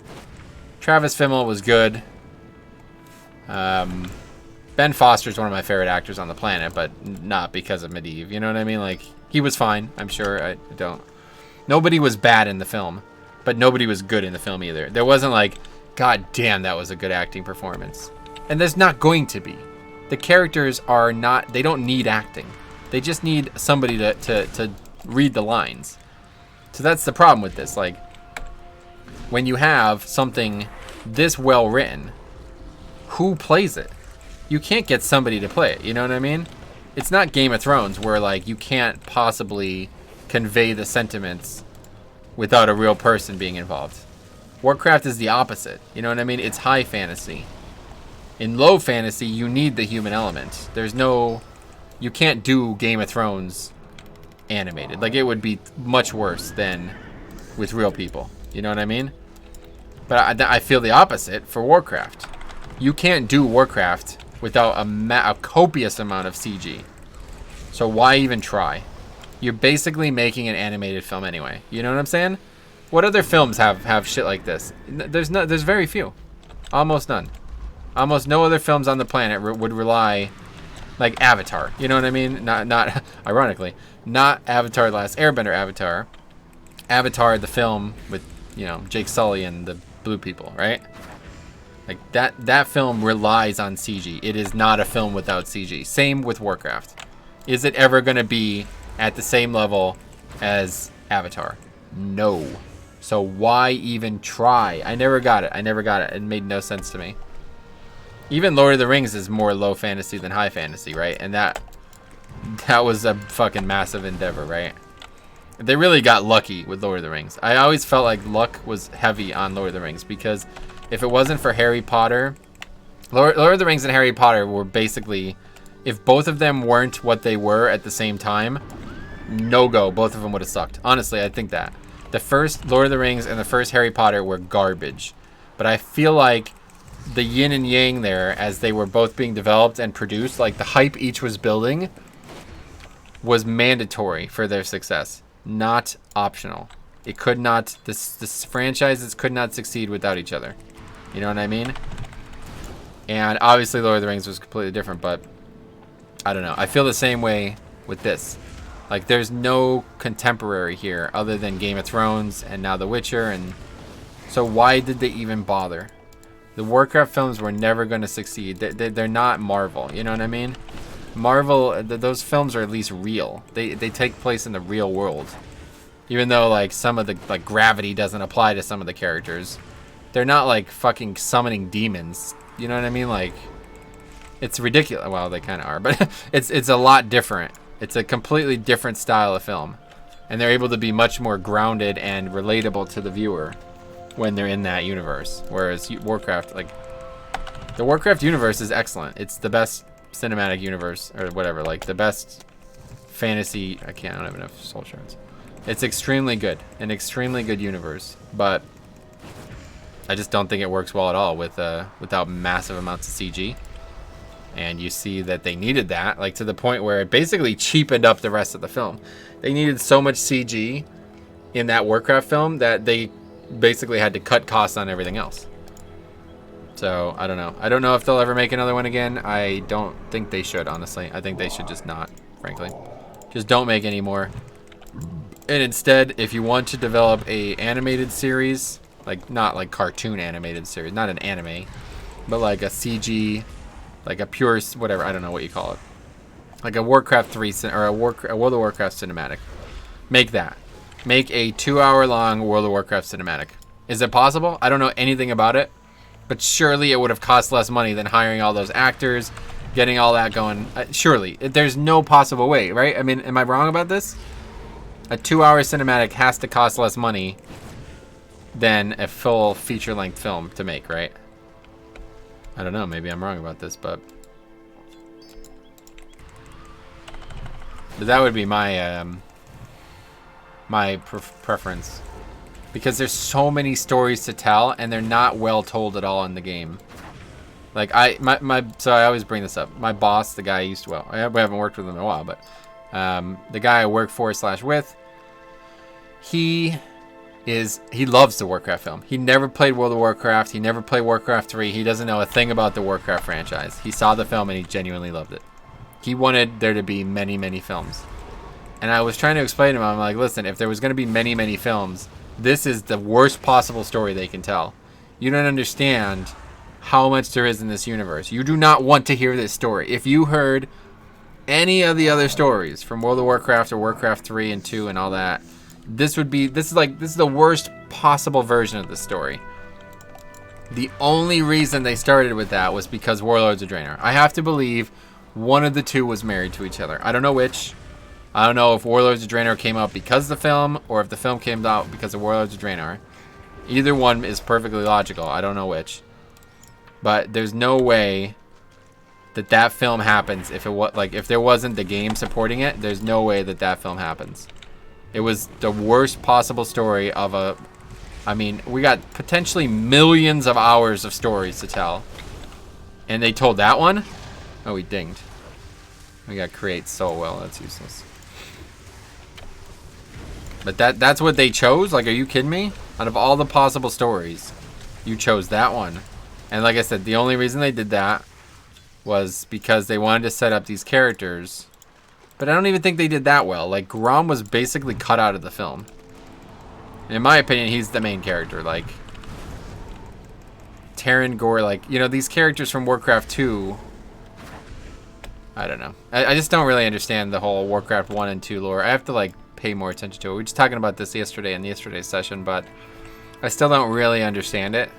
Travis Fimmel was good. Ben Foster's one of my favorite actors on the planet, but not because of Medivh. You know what I mean? Like, he was fine, I'm sure. Nobody was bad in the film, but nobody was good in the film either. There wasn't like, God damn, that was a good acting performance. And there's not going to be. The characters are not, they don't need acting. They just need somebody to read the lines. So that's the problem with this. Like, when you have something this well written, who plays it? You can't get somebody to play it, you know what I mean? It's not Game of Thrones where, like, you can't possibly convey the sentiments without a real person being involved. Warcraft is the opposite, you know what I mean? It's high fantasy. In low fantasy, you need the human element. You can't do Game of Thrones animated. Like, it would be much worse than with real people, you know what I mean? But I feel the opposite for Warcraft. You can't do Warcraft without a copious amount of CG. So why even try? You're basically making an animated film anyway. You know what I'm saying? What other films have shit like this? There's very few. Almost none. Almost no other films on the planet would rely, like Avatar. You know what I mean? Not ironically, not Avatar: The Last Airbender. Avatar the film with, you know, Jake Sully and the blue people, right? Like, that film relies on CG. It is not a film without CG. Same with Warcraft. Is it ever going to be at the same level as Avatar? No. So why even try? I never got it. It made no sense to me. Even Lord of the Rings is more low fantasy than high fantasy, right? And that was a fucking massive endeavor, right? They really got lucky with Lord of the Rings. I always felt like luck was heavy on Lord of the Rings because if it wasn't for Harry Potter, Lord of the Rings and Harry Potter were basically, if both of them weren't what they were at the same time, no go. Both of them would have sucked. Honestly, I think that. The first Lord of the Rings and the first Harry Potter were garbage. But I feel like the yin and yang there, as they were both being developed and produced, like the hype each was building, was mandatory for their success, not optional. It could not, this franchises could not succeed without each other. You know what I mean? And obviously Lord of the Rings was completely different, but I don't know. I feel the same way with this. Like, there's no contemporary here other than Game of Thrones and now The Witcher, and so why did they even bother? The Warcraft films were never going to succeed. They're not Marvel, you know what I mean? Marvel, those films are at least real. They take place in the real world. Even though, like, some of the, like, gravity doesn't apply to some of the characters. They're not, like, fucking summoning demons. You know what I mean? Like, it's ridiculous. Well, they kind of are, but it's a lot different. It's a completely different style of film. And they're able to be much more grounded and relatable to the viewer when they're in that universe. Whereas Warcraft, like, the Warcraft universe is excellent. It's the best cinematic universe, or whatever, like, the best fantasy. I don't have enough soul shards. It's extremely good. An extremely good universe. But I just don't think it works well at all with without massive amounts of CG. And you see that they needed that, like, to the point where it basically cheapened up the rest of the film. They needed so much CG in that Warcraft film that they basically had to cut costs on everything else. So, I don't know. I don't know if they'll ever make another one again. I don't think they should, honestly. I think they should just not, frankly. Just don't make any more. And instead, if you want to develop a animated series, like, not like cartoon animated series, not an anime, but like a CG, like a pure, whatever, I don't know what you call it. Like a Warcraft 3, or a World of Warcraft cinematic. Make that. Make a 2-hour-long World of Warcraft cinematic. Is it possible? I don't know anything about it, but surely it would have cost less money than hiring all those actors, getting all that going. Surely. There's no possible way, right? I mean, am I wrong about this? A 2-hour cinematic has to cost less money than a full feature-length film to make, right? I don't know. Maybe I'm wrong about this, but that would be my my preference, because there's so many stories to tell and they're not well told at all in the game. Like, so I always bring this up. My boss, the guy I used to, well, I haven't worked with him in a while, but the guy I work for / with, he loves the Warcraft film. He never played World of Warcraft. He never played Warcraft 3. He doesn't know a thing about the Warcraft franchise. He saw the film and he genuinely loved it. He wanted there to be many, many films. And I was trying to explain to him, I'm like, listen, if there was going to be many, many films, this is the worst possible story they can tell. You don't understand how much there is in this universe. You do not want to hear this story. If you heard any of the other stories from World of Warcraft or Warcraft 3 and 2 and all that, this is the worst possible version of the story. The only reason they started with that was because Warlords of Draenor. I have to believe one of the two was married to each other. I don't know which. I don't know if Warlords of Draenor came out because of the film or if the film came out because of Warlords of Draenor. Either one is perfectly logical. I don't know which. But there's no way that film happens if there wasn't the game supporting it. There's no way that film happens. It was the worst possible story of I mean, we got potentially millions of hours of stories to tell. And they told that one? Oh, we dinged. We got create so well. That's useless. But that's what they chose? Like, are you kidding me? Out of all the possible stories, you chose that one. And like I said, the only reason they did that was because they wanted to set up these characters. But I don't even think they did that well. Like, Grom was basically cut out of the film. In my opinion, he's the main character. Like, Terran Gore, like, you know, these characters from Warcraft 2. I don't know. I just don't really understand the whole Warcraft 1 and 2 lore. I have to, like, pay more attention to it. We were just talking about this yesterday in yesterday's session, but I still don't really understand it.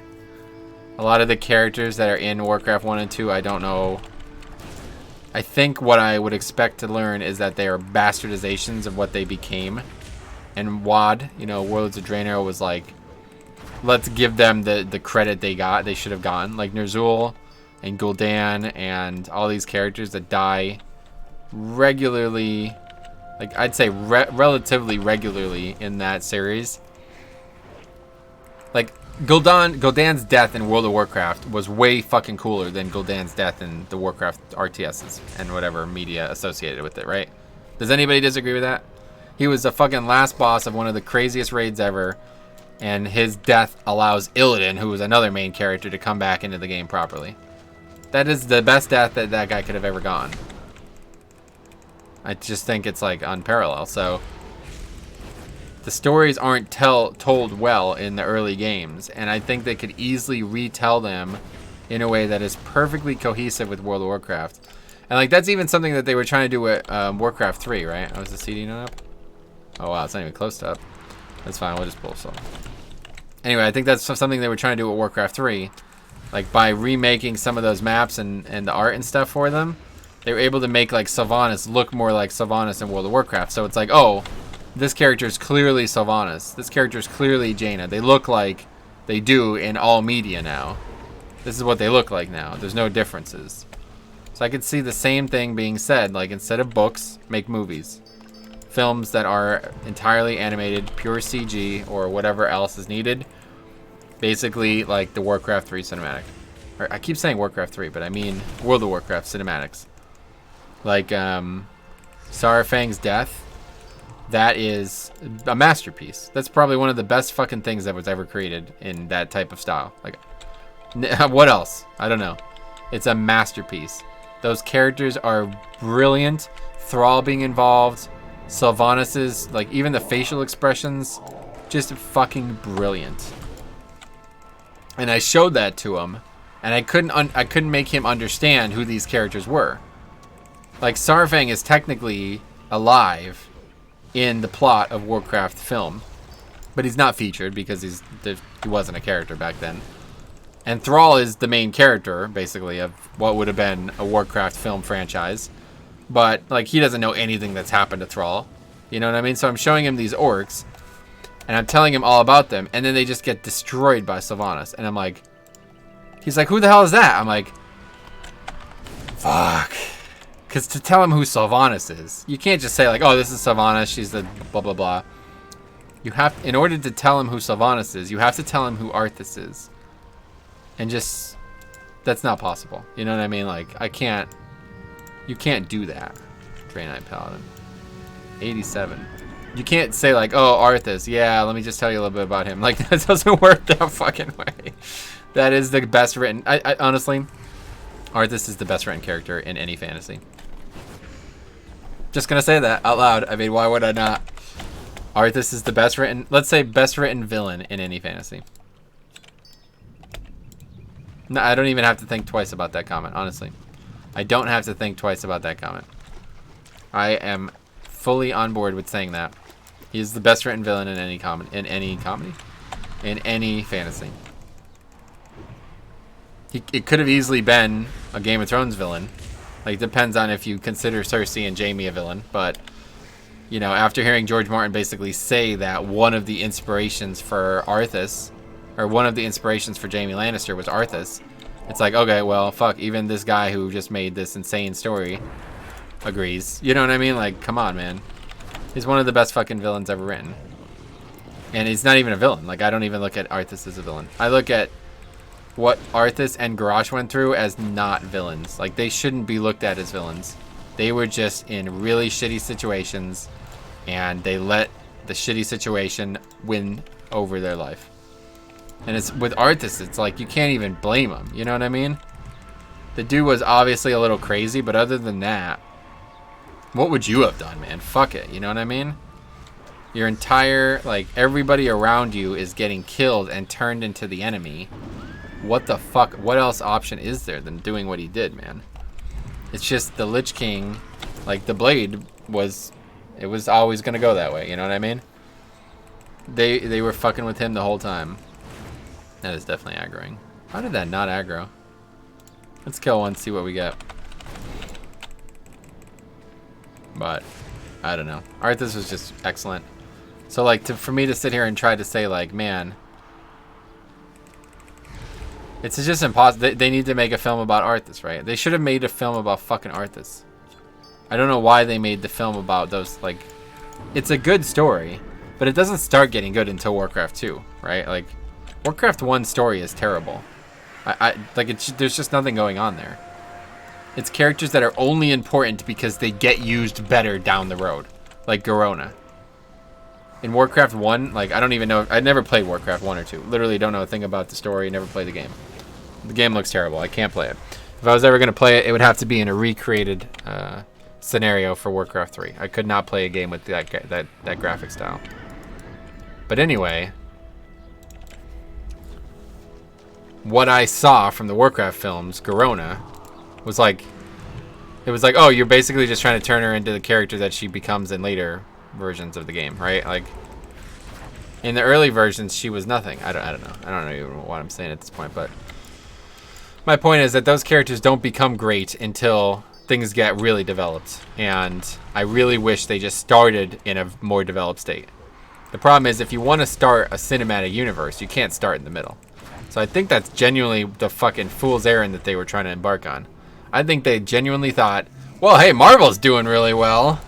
A lot of the characters that are in Warcraft 1 and 2, I don't know. I think what I would expect to learn is that they are bastardizations of what they became And WoD, you know, Warlords of Draenor was like, let's give them the credit they should have gotten. Like Ner'zhul and Gul'dan and all these characters that die regularly, like I'd say relatively regularly in that series. Like Gul'dan's death in World of Warcraft was way fucking cooler than Gul'dan's death in the Warcraft RTSs and whatever media associated with it, right? Does anybody disagree with that? He was the fucking last boss of one of the craziest raids ever, and his death allows Illidan, who was another main character, to come back into the game properly. That is the best death that that guy could have ever gone. I just think it's like unparalleled. So the stories aren't told well in the early games, and I think they could easily retell them in a way that is perfectly cohesive with World of Warcraft. And like that's even something that they were trying to do with Warcraft 3, right? Oh, is the CD not up? Oh wow, it's not even close to up. That's fine, we'll just pull some. Anyway, I think that's something they were trying to do with Warcraft 3. Like by remaking some of those maps and the art and stuff for them, they were able to make like Sylvanas look more like Sylvanas in World of Warcraft. So it's like, oh, this character is clearly Sylvanas. This character is clearly Jaina. They look like they do in all media now. This is what they look like now. There's no differences. So I could see the same thing being said, like instead of books, make movies. Films that are entirely animated, pure CG, or whatever else is needed. Basically like the Warcraft 3 cinematic. Or, I keep saying Warcraft 3, but I mean World of Warcraft cinematics. Like Sarafang's death. That is a masterpiece. That's probably one of the best fucking things that was ever created in that type of style. Like, what else? I don't know. It's a masterpiece. Those characters are brilliant. Thrall being involved. Sylvanas's, like, even the facial expressions, just fucking brilliant. And I showed that to him, and I couldn't make him understand who these characters were. Like, Sarafang is technically alive in the plot of Warcraft film, but he's not featured because he wasn't a character back then. And Thrall is the main character, basically, of what would have been a Warcraft film franchise. But, like, he doesn't know anything that's happened to Thrall. You know what I mean? So I'm showing him these orcs, and I'm telling him all about them, and then they just get destroyed by Sylvanas. And I'm like, he's like, who the hell is that? I'm like, fuck. Because to tell him who Sylvanas is, you can't just say, like, oh, this is Sylvanas, she's the blah, blah, blah. You have, in order to tell him who Sylvanas is, you have to tell him who Arthas is. And just, that's not possible. You know what I mean? Like, you can't do that. Draenei Paladin. 87. You can't say like, oh, Arthas, yeah, let me just tell you a little bit about him. Like, that doesn't work that fucking way. That is the best written, I honestly, Arthas is the best written character in any fantasy. Just gonna say that out loud. I mean, why would I not? Arthas is the best written, let's say best written villain in any fantasy. No, I don't even have to think twice about that comment, honestly. I don't have to think twice about that comment. I am fully on board with saying that. He's the best written villain in any comedy, in any fantasy. It could have easily been a Game of Thrones villain. Like, it depends on if you consider Cersei and Jaime a villain, but you know, after hearing George Martin basically say that one of the inspirations for Arthas, or one of the inspirations for Jaime Lannister was Arthas, it's like, okay, well, fuck, even this guy who just made this insane story agrees. You know what I mean? Like, come on, man. He's one of the best fucking villains ever written. And he's not even a villain. Like, I don't even look at Arthas as a villain. I look at what Arthas and Garrosh went through as not villains. Like, they shouldn't be looked at as villains. They were just in really shitty situations, and they let the shitty situation win over their life. And it's with Arthas, it's like you can't even blame him. You know what I mean? The dude was obviously a little crazy, but other than that, what would you have done, man? Fuck it. You know what I mean? Your entire, like, everybody around you is getting killed and turned into the enemy. What the fuck? What else option is there than doing what he did, man? It's just the Lich King, like, the blade was, it was always going to go that way. You know what I mean? They were fucking with him the whole time. That is definitely aggroing. How did that not aggro? Let's kill one, see what we get. But I don't know. Arthas was just excellent. So like for me to sit here and try to say like, man, it's just impossible. They need to make a film about Arthas, right? They should have made a film about fucking Arthas. I don't know why they made the film about those, like, it's a good story, but it doesn't start getting good until Warcraft 2, right? Like, Warcraft 1 story is terrible. There's just nothing going on there. It's characters that are only important because they get used better down the road, like Garona. In Warcraft 1, like, I don't even know, I never played Warcraft 1 or 2. Literally don't know a thing about the story, never played the game. The game looks terrible, I can't play it. If I was ever going to play it, it would have to be in a recreated scenario for Warcraft 3. I could not play a game with that graphic style. But anyway, what I saw from the Warcraft films, Garona, was like, it was like, oh, you're basically just trying to turn her into the character that she becomes in later versions of the game, right? Like, in the early versions, she was nothing. I don't know. I don't know even what I'm saying at this point, but my point is that those characters don't become great until things get really developed, and I really wish they just started in a more developed state. The problem is, if you want to start a cinematic universe, you can't start in the middle. So I think that's genuinely the fucking fool's errand that they were trying to embark on. I think they genuinely thought, well, hey, Marvel's doing really well.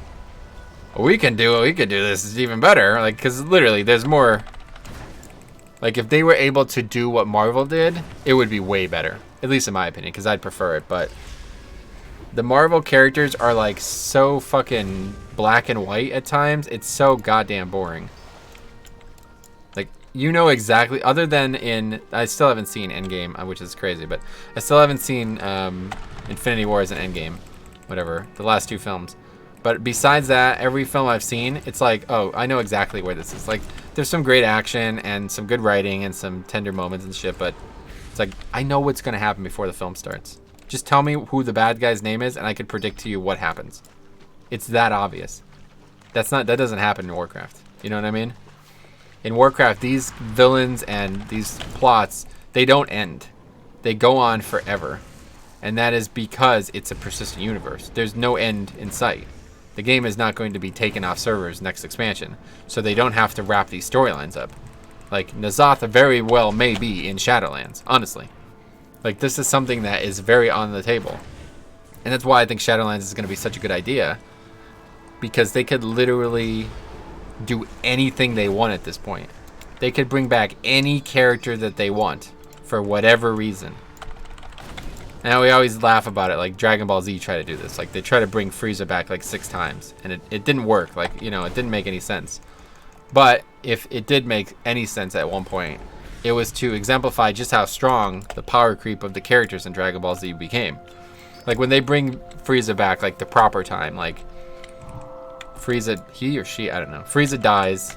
We can do this even better. Like, because literally, there's more. Like, if they were able to do what Marvel did, it would be way better. At least in my opinion, because I'd prefer it, but the Marvel characters are like so fucking black and white at times. It's so goddamn boring. Like, you know exactly, other than in, I still haven't seen Endgame, which is crazy, but I still haven't seen Infinity Wars and Endgame, whatever, the last two films. But besides that, every film I've seen, it's like, oh, I know exactly where this is. Like, there's some great action and some good writing and some tender moments and shit, but it's like, I know what's going to happen before the film starts. Just tell me who the bad guy's name is, and I could predict to you what happens. It's that obvious. That doesn't happen in Warcraft. You know what I mean? In Warcraft, these villains and these plots, they don't end. They go on forever. And that is because it's a persistent universe. There's no end in sight. The game is not going to be taken off servers next expansion, so they don't have to wrap these storylines up. Like, N'Zoth very well may be in Shadowlands, honestly. Like, this is something that is very on the table. And that's why I think Shadowlands is going to be such a good idea. Because they could literally do anything they want at this point. They could bring back any character that they want, for whatever reason. And we always laugh about it, like Dragon Ball Z tried to do this. Like, they try to bring Frieza back like 6 times, and it didn't work. Like, you know, it didn't make any sense. But if it did make any sense at one point, it was to exemplify just how strong the power creep of the characters in Dragon Ball Z became. Like, when they bring Frieza back, like, the proper time, like, Frieza, he or she, I don't know. Frieza dies,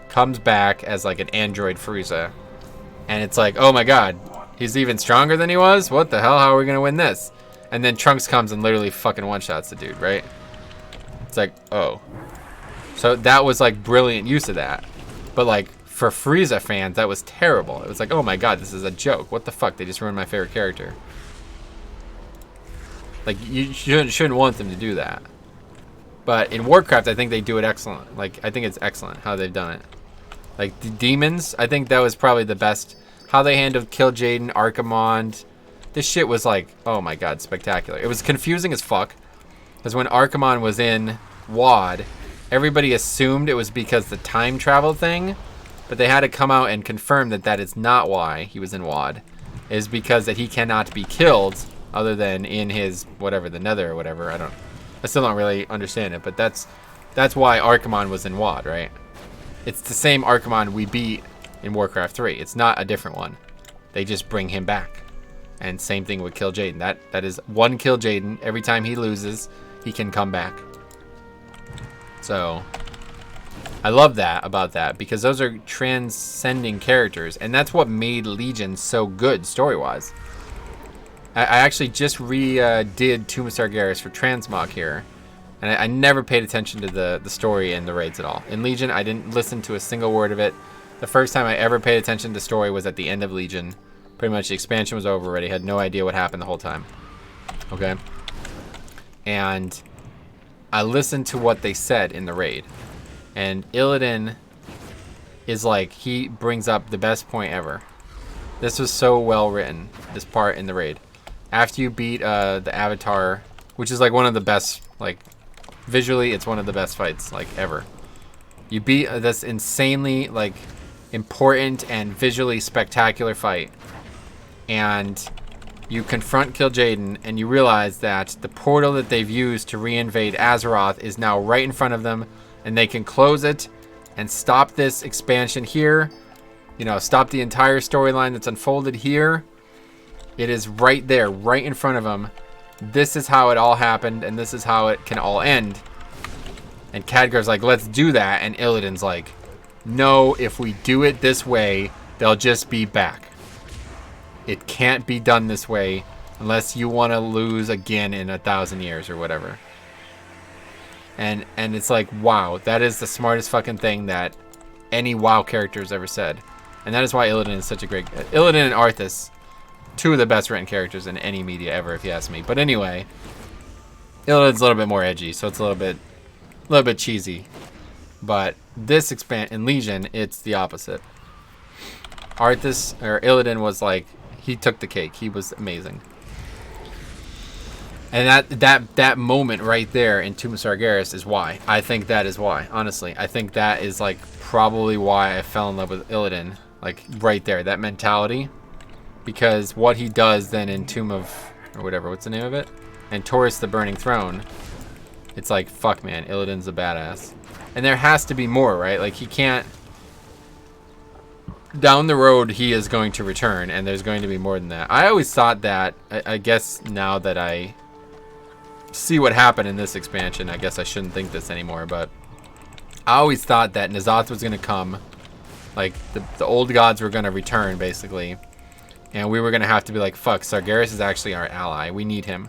comes back as, like, an android Frieza, and it's like, oh my god, he's even stronger than he was? What the hell? How are we gonna win this? And then Trunks comes and literally fucking one-shots the dude, right? It's like, oh. So that was, like, brilliant use of that. But, like, for Frieza fans, that was terrible. It was like, oh my god, this is a joke. What the fuck? They just ruined my favorite character. Like, you shouldn't want them to do that. But in Warcraft, I think they do it excellent. Like, I think it's excellent how they've done it. Like, the demons, I think that was probably the best. How they handled Kill Jaden, Archimonde. This shit was like, oh my god, spectacular. It was confusing as fuck. Because when Archimonde was in WoD, everybody assumed it was because the time travel thing. But they had to come out and confirm that that is not why he was in WoD. It is because that he cannot be killed other than in his, whatever, the nether or whatever. I still don't really understand it, but that's why Archimonde was in WoD, right? It's the same Archimonde we beat in Warcraft 3. It's not a different one. They just bring him back. And same thing with Kill Jaden. That is one Kill Jaden. Every time he loses, he can come back. So I love that about that, because those are transcending characters, and that's what made Legion so good story-wise. I actually just did Tomb of Sargeras for Transmog here, and I never paid attention to the story in the raids at all. In Legion, I didn't listen to a single word of it. The first time I ever paid attention to story was at the end of Legion. Pretty much the expansion was over already. Had no idea what happened the whole time. Okay? And I listened to what they said in the raid. And Illidan is like, he brings up the best point ever. This was so well written, this part in the raid. After you beat the Avatar, which is like one of the best, like visually, it's one of the best fights like ever. You beat this insanely like important and visually spectacular fight, and you confront Kil'jaeden, and you realize that the portal that they've used to reinvade Azeroth is now right in front of them, and they can close it and stop this expansion here. You know, stop the entire storyline that's unfolded here. It is right there, right in front of them. This is how it all happened, and this is how it can all end. And Khadgar's like, let's do that. And Illidan's like, no, if we do it this way, they'll just be back. It can't be done this way unless you want to lose again in 1,000 years or whatever. And it's like, wow, that is the smartest fucking thing that any WoW character has ever said. And that is why Illidan is such a great... Illidan and Arthas, two of the best written characters in any media ever, if you ask me. But anyway, Illidan's a little bit more edgy, so it's a little bit cheesy. But this in Legion, it's the opposite. Arthas, or Illidan, was like, he took the cake. He was amazing. And that moment right there in Tomb of Sargeras is why. I think that is why, honestly. I think that is like probably why I fell in love with Illidan. Like right there, that mentality. Because what he does then in Tomb of, or whatever, what's the name of it? And Taurus the Burning Throne. It's like, fuck man, Illidan's a badass. And there has to be more, right? Like he can't... Down the road, he is going to return, and there's going to be more than that. I always thought that, I guess now that I see what happened in this expansion, I guess I shouldn't think this anymore, but I always thought that N'Zoth was going to come, like, the old gods were going to return, basically, and we were going to have to be like, fuck, Sargeras is actually our ally. We need him.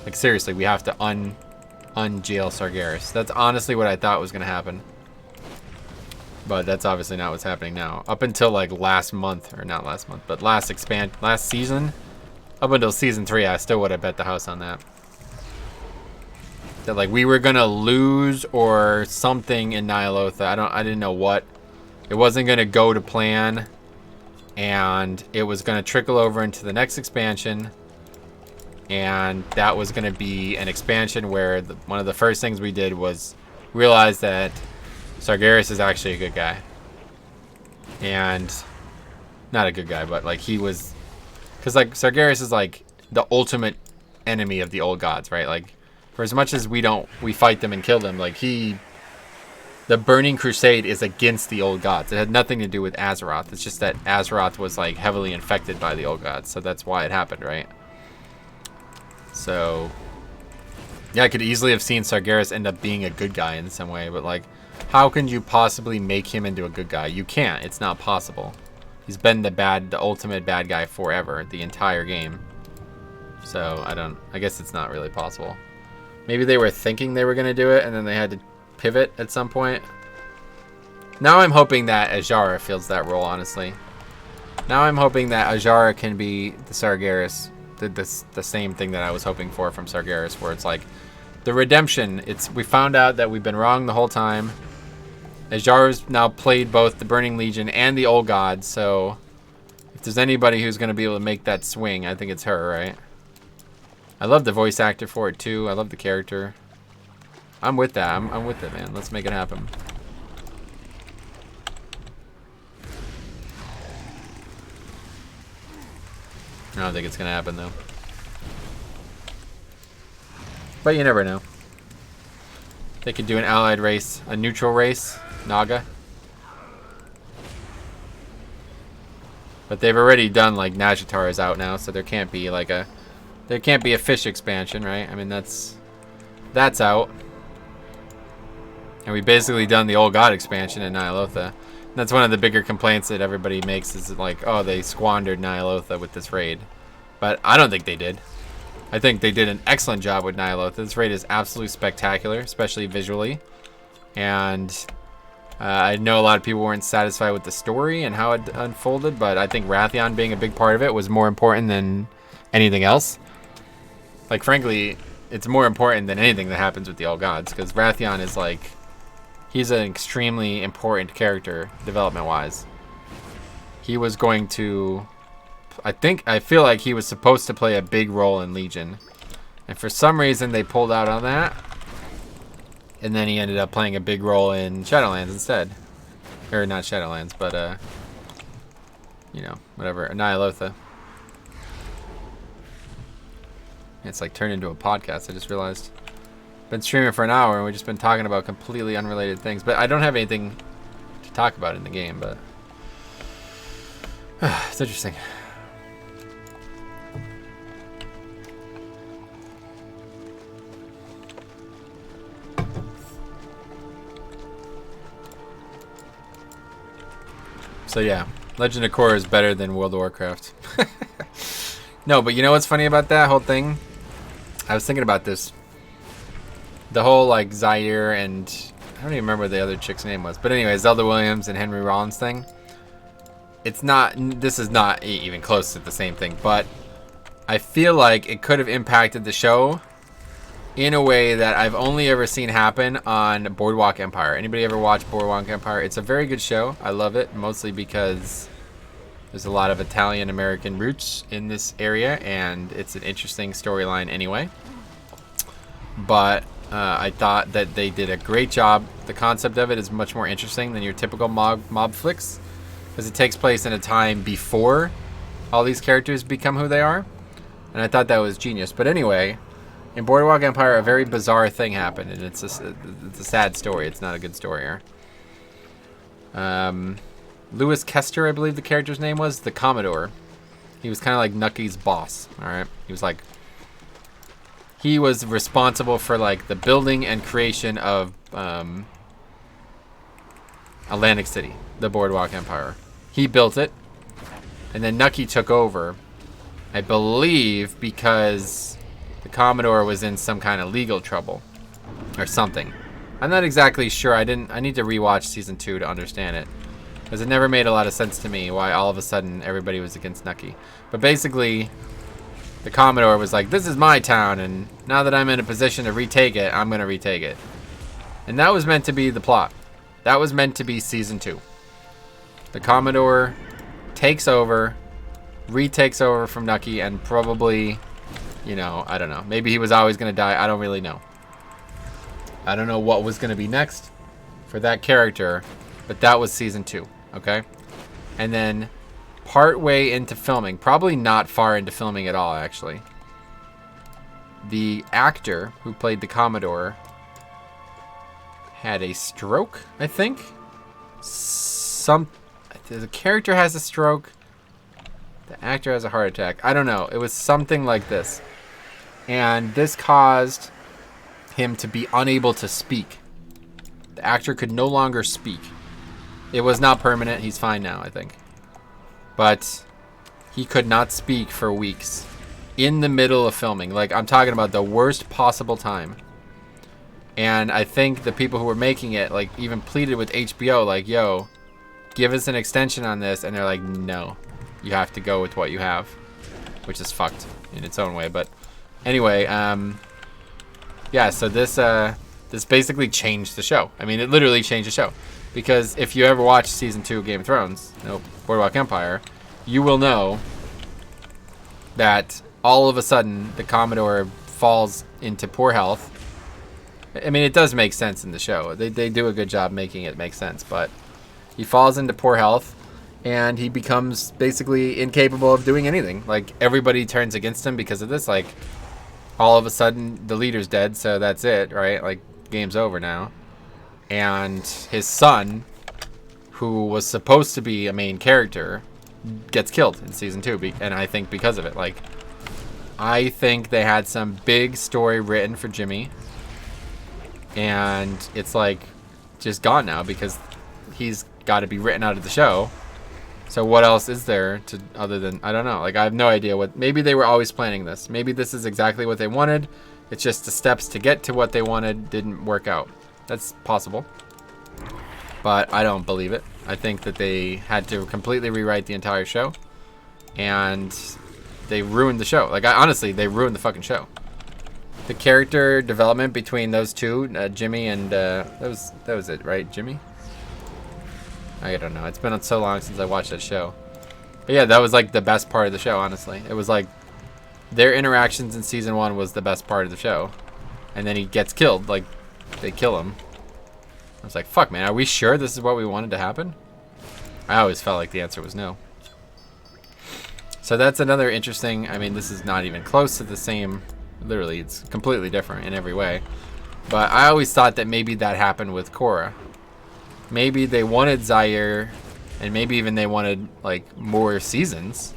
Like, seriously, we have to unjail Sargeras. That's honestly what I thought was going to happen. But that's obviously not what's happening now. Up until like last month, or not last month, but last season, up until season 3, I still would have bet the house on that. That like we were gonna lose or something in Ny'alotha. I didn't know what. It wasn't gonna go to plan, and it was gonna trickle over into the next expansion, and that was gonna be an expansion where one of the first things we did was realize that Sargeras is actually a good guy. And not a good guy, but like he was, because like Sargeras is like the ultimate enemy of the old gods, right? Like for as much as we fight them and kill them, like the Burning Crusade is against the old gods. It had nothing to do with Azeroth. It's just that Azeroth was like heavily infected by the old gods, so that's why it happened, right? So yeah, I could easily have seen Sargeras end up being a good guy in some way, but like, how can you possibly make him into a good guy? You can't. It's not possible. He's been the ultimate bad guy forever, the entire game. So I guess it's not really possible. Maybe they were thinking they were going to do it, and then they had to pivot at some point. Now I'm hoping that Azshara fills that role, honestly. Now I'm hoping that Azshara can be the Sargeras, the same thing that I was hoping for from Sargeras, where it's like the redemption. We found out that we've been wrong the whole time. Azshara's now played both the Burning Legion and the Old Gods, so if there's anybody who's going to be able to make that swing, I think it's her, right? I love the voice actor for it too. I love the character. I'm with that. I'm with it, man. Let's make it happen. I don't think it's going to happen, though. But you never know. They could do an allied race, a neutral race, Naga. But they've already done, like, Nazjatar is out now, so there can't be a fish expansion, right? I mean, that's out. And we basically done the Old God expansion in Ny'alotha. That's one of the bigger complaints that everybody makes, is like, oh, they squandered Ny'alotha with this raid. But I don't think they did. I think they did an excellent job with Ny'alotha. This raid is absolutely spectacular, especially visually. And I know a lot of people weren't satisfied with the story and how it unfolded, but I think Wrathion being a big part of it was more important than anything else. Like, frankly, it's more important than anything that happens with the Old Gods, because Wrathion is like he's an extremely important character development-wise. He was going to... I feel like he was supposed to play a big role in Legion. And for some reason, they pulled out on that. And then he ended up playing a big role in Shadowlands instead. Or not Shadowlands, but, you know, whatever. Nyalotha. It's like turned into a podcast, I just realized. Been streaming for an hour and we've just been talking about completely unrelated things. But I don't have anything to talk about in the game, but... it's interesting. So yeah, Legend of Korra is better than World of Warcraft. No, but you know what's funny about that whole thing? I was thinking about this. The whole like Zaire and I don't even remember what the other chick's name was. But anyway, Zelda Williams and Henry Rollins thing. It's not, this is not even close to the same thing, but I feel like it could have impacted the show in a way that I've only ever seen happen on Boardwalk Empire. Anybody ever watch Boardwalk Empire? It's a very good show. I love it, mostly because there's a lot of Italian-American roots in this area, and it's an interesting storyline anyway. But I thought that they did a great job. The concept of it is much more interesting than your typical mob flicks, because it takes place in a time before all these characters become who they are. And I thought that was genius. But anyway... in Boardwalk Empire, a very bizarre thing happened, and it's a sad story. It's not a good story here. Lewis Kester, I believe the character's name was, the Commodore. He was kind of like Nucky's boss, all right? He was responsible for, like, the building and creation of Atlantic City, the Boardwalk Empire. He built it, and then Nucky took over, I believe, because... the Commodore was in some kind of legal trouble or something. I'm not exactly sure. I need to rewatch season 2 to understand it, because it never made a lot of sense to me why all of a sudden everybody was against Nucky. But basically, the Commodore was like, this is my town, and now that I'm in a position to retake it, I'm going to retake it. And that was meant to be the plot. That was meant to be season 2. The Commodore takes over, retakes over from Nucky, and probably... you know, I don't know. Maybe he was always going to die. I don't really know. I don't know what was going to be next for that character, but that was season 2, okay? And then part way into filming, probably not far into filming at all, actually, the actor who played the Commodore had a stroke, I think. The character has a stroke. The actor has a heart attack. I don't know. It was something like this. And this caused him to be unable to speak. The actor could no longer speak. It was not permanent. He's fine now, I think. But he could not speak for weeks. In the middle of filming. Like, I'm talking about the worst possible time. And I think the people who were making it, like, even pleaded with HBO, like, yo, give us an extension on this. And they're like, no. You have to go with what you have, which is fucked in its own way. But anyway, yeah. So this basically changed the show. I mean, it literally changed the show, because if you ever watch season 2 of Game of Thrones, Boardwalk Empire, you will know that all of a sudden the Commodore falls into poor health. I mean, it does make sense in the show. They do a good job making it make sense, but he falls into poor health. And he becomes basically incapable of doing anything. Like, everybody turns against him because of this. Like, all of a sudden, the leader's dead, so that's it, right? Like, game's over now. And his son, who was supposed to be a main character, gets killed in season 2. And I think because of it. Like, I think they had some big story written for Jimmy. And it's, like, just gone now because he's got to be written out of the show. So what else is there to other than, I don't know. Like, I have no idea what, maybe they were always planning this. Maybe this is exactly what they wanted. It's just the steps to get to what they wanted didn't work out. That's possible. But I don't believe it. I think that they had to completely rewrite the entire show. And they ruined the show. Like, honestly, they ruined the fucking show. the character development between those two, Jimmy and that was it, right? Jimmy? I don't know. It's been so long since I watched that show. But yeah, that was like the best part of the show, honestly. It was like their interactions in season 1 was the best part of the show. And then he gets killed, like they kill him. I was like, fuck, man, are we sure this is what we wanted to happen? I always felt like the answer was no. So that's another interesting, I mean, this is not even close to the same, literally, it's completely different in every way. But I always thought that maybe that happened with Korra. Maybe they wanted Zaire, and maybe even they wanted, like, more seasons.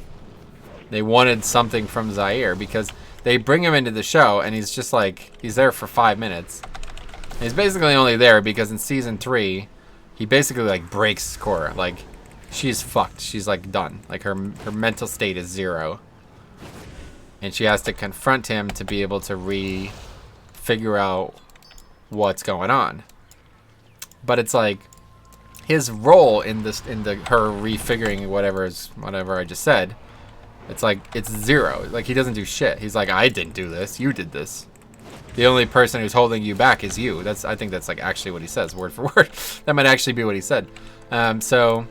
They wanted something from Zaire, because they bring him into the show, and he's just like, he's there for 5 minutes. And he's basically only there because in season 3, he basically, like, breaks Korra. Like, she's fucked. She's, like, done. Like, her mental state is 0. And she has to confront him to be able to figure out what's going on. But it's like, his role in her refiguring whatever I just said, it's like, it's 0. Like, he doesn't do shit. He's like, I didn't do this. You did this. The only person who's holding you back is you. I think that's like actually what he says, word for word. That might actually be what he said. So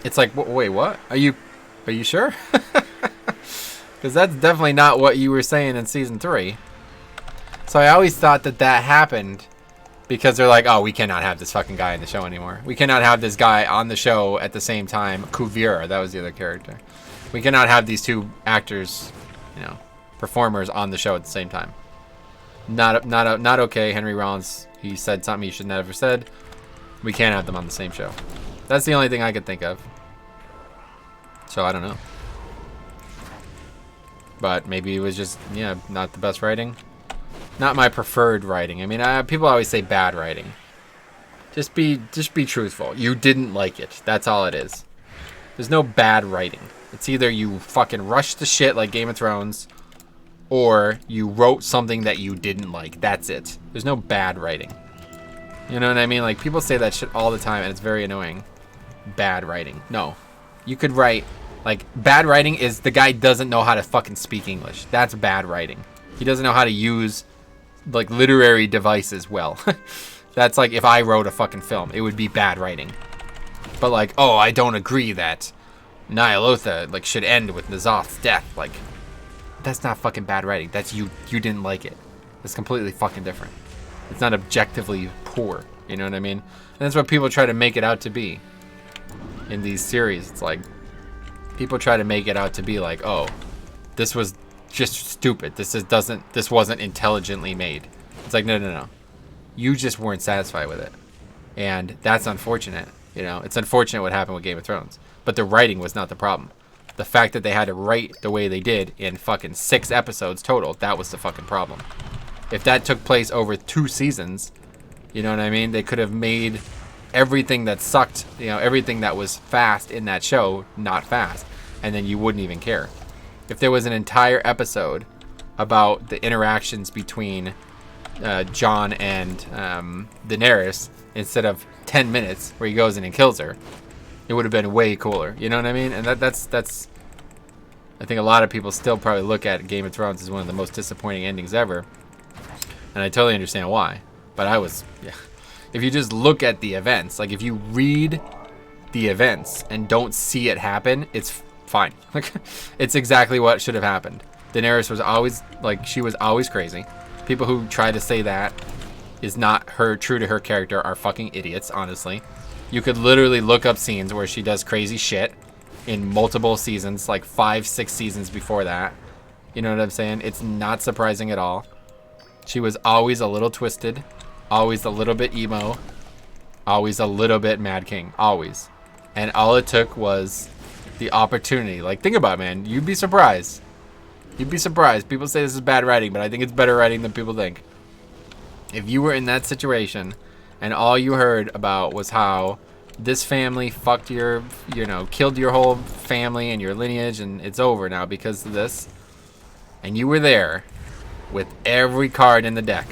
it's like, wait, what? Are you sure? Because that's definitely not what you were saying in season 3. So I always thought that happened because they're like, oh, we cannot have this fucking guy in the show anymore. We cannot have this guy on the show at the same time. Kuvira, that was the other character. We cannot have these two actors, performers on the show at the same time. Not okay. Henry Rollins, he said something he should never have said. We can't have them on the same show. That's the only thing I could think of. So I don't know. But maybe it was just, not the best writing. Not my preferred writing. I mean, people always say bad writing. Just be truthful. You didn't like it. That's all it is. There's no bad writing. It's either you fucking rushed the shit like Game of Thrones, or you wrote something that you didn't like. That's it. There's no bad writing. You know what I mean? Like, people say that shit all the time, and it's very annoying. Bad writing. No. You could write, like, bad writing is the guy doesn't know how to fucking speak English. That's bad writing. He doesn't know how to use, like, literary devices well. That's like if I wrote a fucking film. It would be bad writing. But, like, oh, I don't agree that Nyalotha, like, should end with N'Zoth's death. Like, that's not fucking bad writing. That's you didn't like it. It's completely fucking different. It's not objectively poor. You know what I mean? And that's what people try to make it out to be in these series. It's like, people try to make it out to be like, oh, this was just stupid. This wasn't intelligently made. It's like, no. You just weren't satisfied with it. And that's unfortunate. It's unfortunate what happened with Game of Thrones. But the writing was not the problem. The fact that they had to write the way they did in fucking 6 episodes total, that was the fucking problem. If that took place over 2 seasons, you know what I mean? They could have made everything that sucked, everything that was fast in that show, not fast. And then you wouldn't even care. If there was an entire episode about the interactions between Jon and Daenerys, instead of 10 minutes where he goes in and kills her, it would have been way cooler. You know what I mean? And that's I think a lot of people still probably look at Game of Thrones as one of the most disappointing endings ever. And I totally understand why. But if you just look at the events, like if you read the events and don't see it happen, it's fine. Like, it's exactly what should have happened. Daenerys was always crazy. People who try to say that is not true to her character are fucking idiots, honestly. You could literally look up scenes where she does crazy shit in multiple seasons, like 5-6 seasons before that. You know what I'm saying? It's not surprising at all. She was always a little twisted, always a little bit emo, always a little bit Mad King, always. And all it took was the opportunity. Like, think about it, man. You'd be surprised. You'd be surprised. People say this is bad writing, but I think it's better writing than people think. If you were in that situation and all you heard about was how this family fucked killed your whole family and your lineage, and it's over now because of this, and you were there with every card in the deck,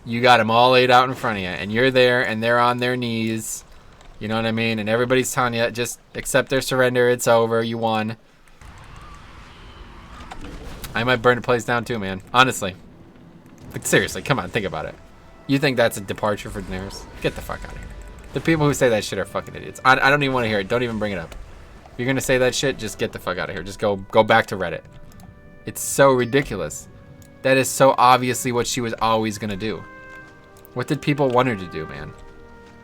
you got them all laid out in front of you, and you're there and they're on their knees, you know what I mean, and everybody's telling you, just accept their surrender, it's over, you won. I might burn the place down too, man. Honestly. Like, seriously, come on, think about it. You think that's a departure for Daenerys? Get the fuck out of here. The people who say that shit are fucking idiots. I don't even want to hear it. Don't even bring it up. If you're gonna say that shit, just get the fuck out of here. Just go back to Reddit. It's so ridiculous. That is so obviously what she was always gonna do. What did people want her to do, man?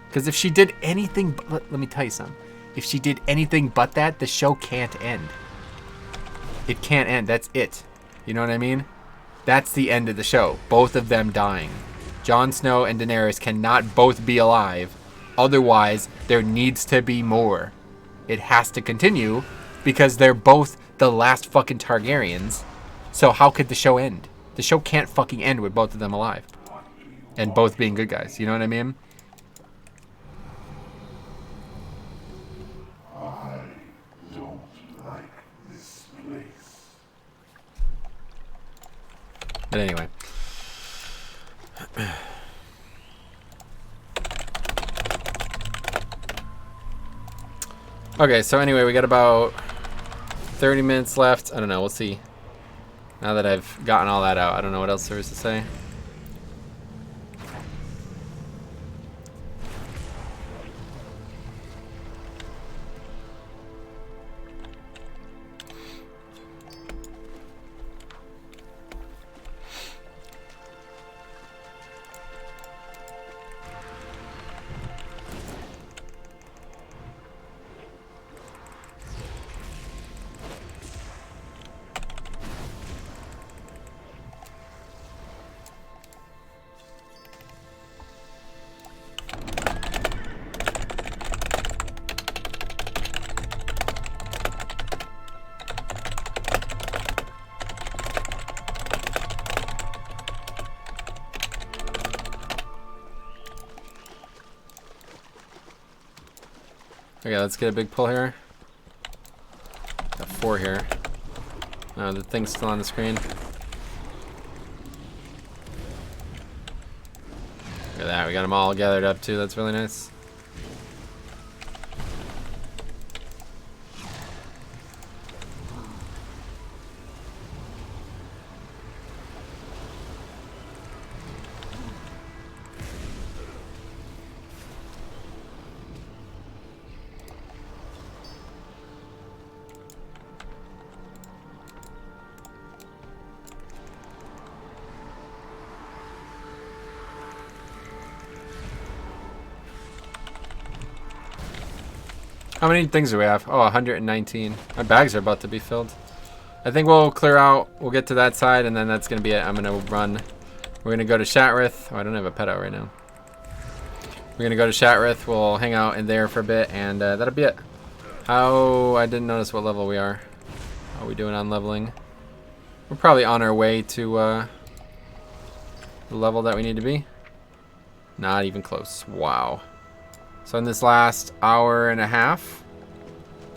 Because if she did anything, let me tell you something. If she did anything but that, the show can't end. It can't end. That's it. You know what I mean? That's the end of the show. Both of them dying. Jon Snow and Daenerys cannot both be alive. Otherwise, there needs to be more. It has to continue because they're both the last fucking Targaryens. So how could the show end? The show can't fucking end with both of them alive. And both being good guys. You know what I mean? I don't like this place. But anyway. Okay, so anyway, we got about 30 minutes left. I don't know, we'll see. Now that I've gotten all that out, I don't know what else there is to say. Okay, let's get a big pull here. Got 4 here. Oh, the thing's still on the screen. Look at that, we got them all gathered up too. That's really nice. How many things do we have? Oh, 119. My bags are about to be filled. I think we'll clear out. We'll get to that side, and then that's going to be it. I'm going to run. We're going to go to Shatrith. Oh, I don't have a pet out right now. We're going to go to Shatrith. We'll hang out in there for a bit, and that'll be it. How... I didn't notice what level we are. How are we doing on leveling? We're probably on our way to the level that we need to be. Not even close. Wow. So in this last hour and a half,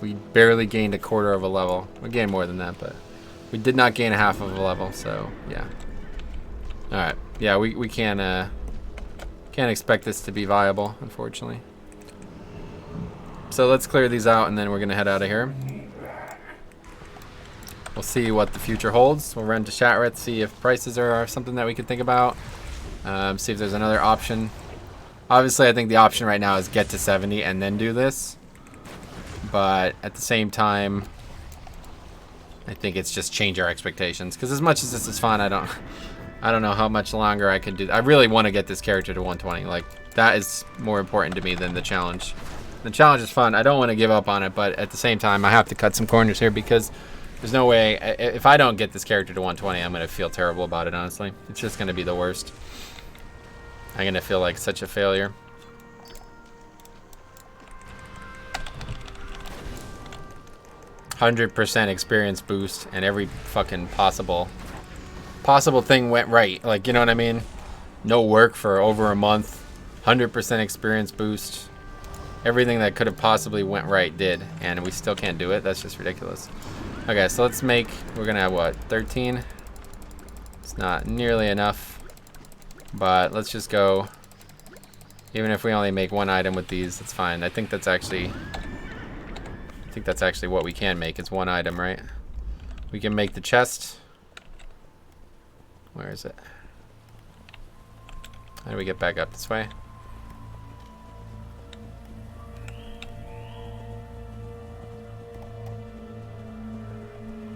we barely gained a quarter of a level. We gained more than that, but we did not gain a half of a level, so yeah. Alright, yeah, we can't expect this to be viable, unfortunately. So let's clear these out, and then we're going to head out of here. We'll see what the future holds. We'll run to Shatrith, see if prices are something that we could think about. See if there's another option. Obviously, I think the option right now is get to 70 and then do this. But at the same time, I think it's just change our expectations. Because as much as this is fun, I don't know how much longer I can do. I really want to get this character to 120. Like, that is more important to me than the challenge. The challenge is fun. I don't want to give up on it, but at the same time, I have to cut some corners here because there's no way. If I don't get this character to 120, I'm going to feel terrible about it, honestly. It's just going to be the worst. I'm going to feel like such a failure. %, experience boost, and every fucking possible thing went right. Like, you know what I mean? No work for over a month. 100% experience boost. Everything that could have possibly went right did, and we still can't do it. That's just ridiculous. Okay, so let's make, we're gonna have what, 13? It's not nearly enough, but let's just go. Even if we only make 1 item with these, that's fine. I think that's actually what we can make. It's 1 item, right? We can make the chest. Where is it? How do we get back up this way?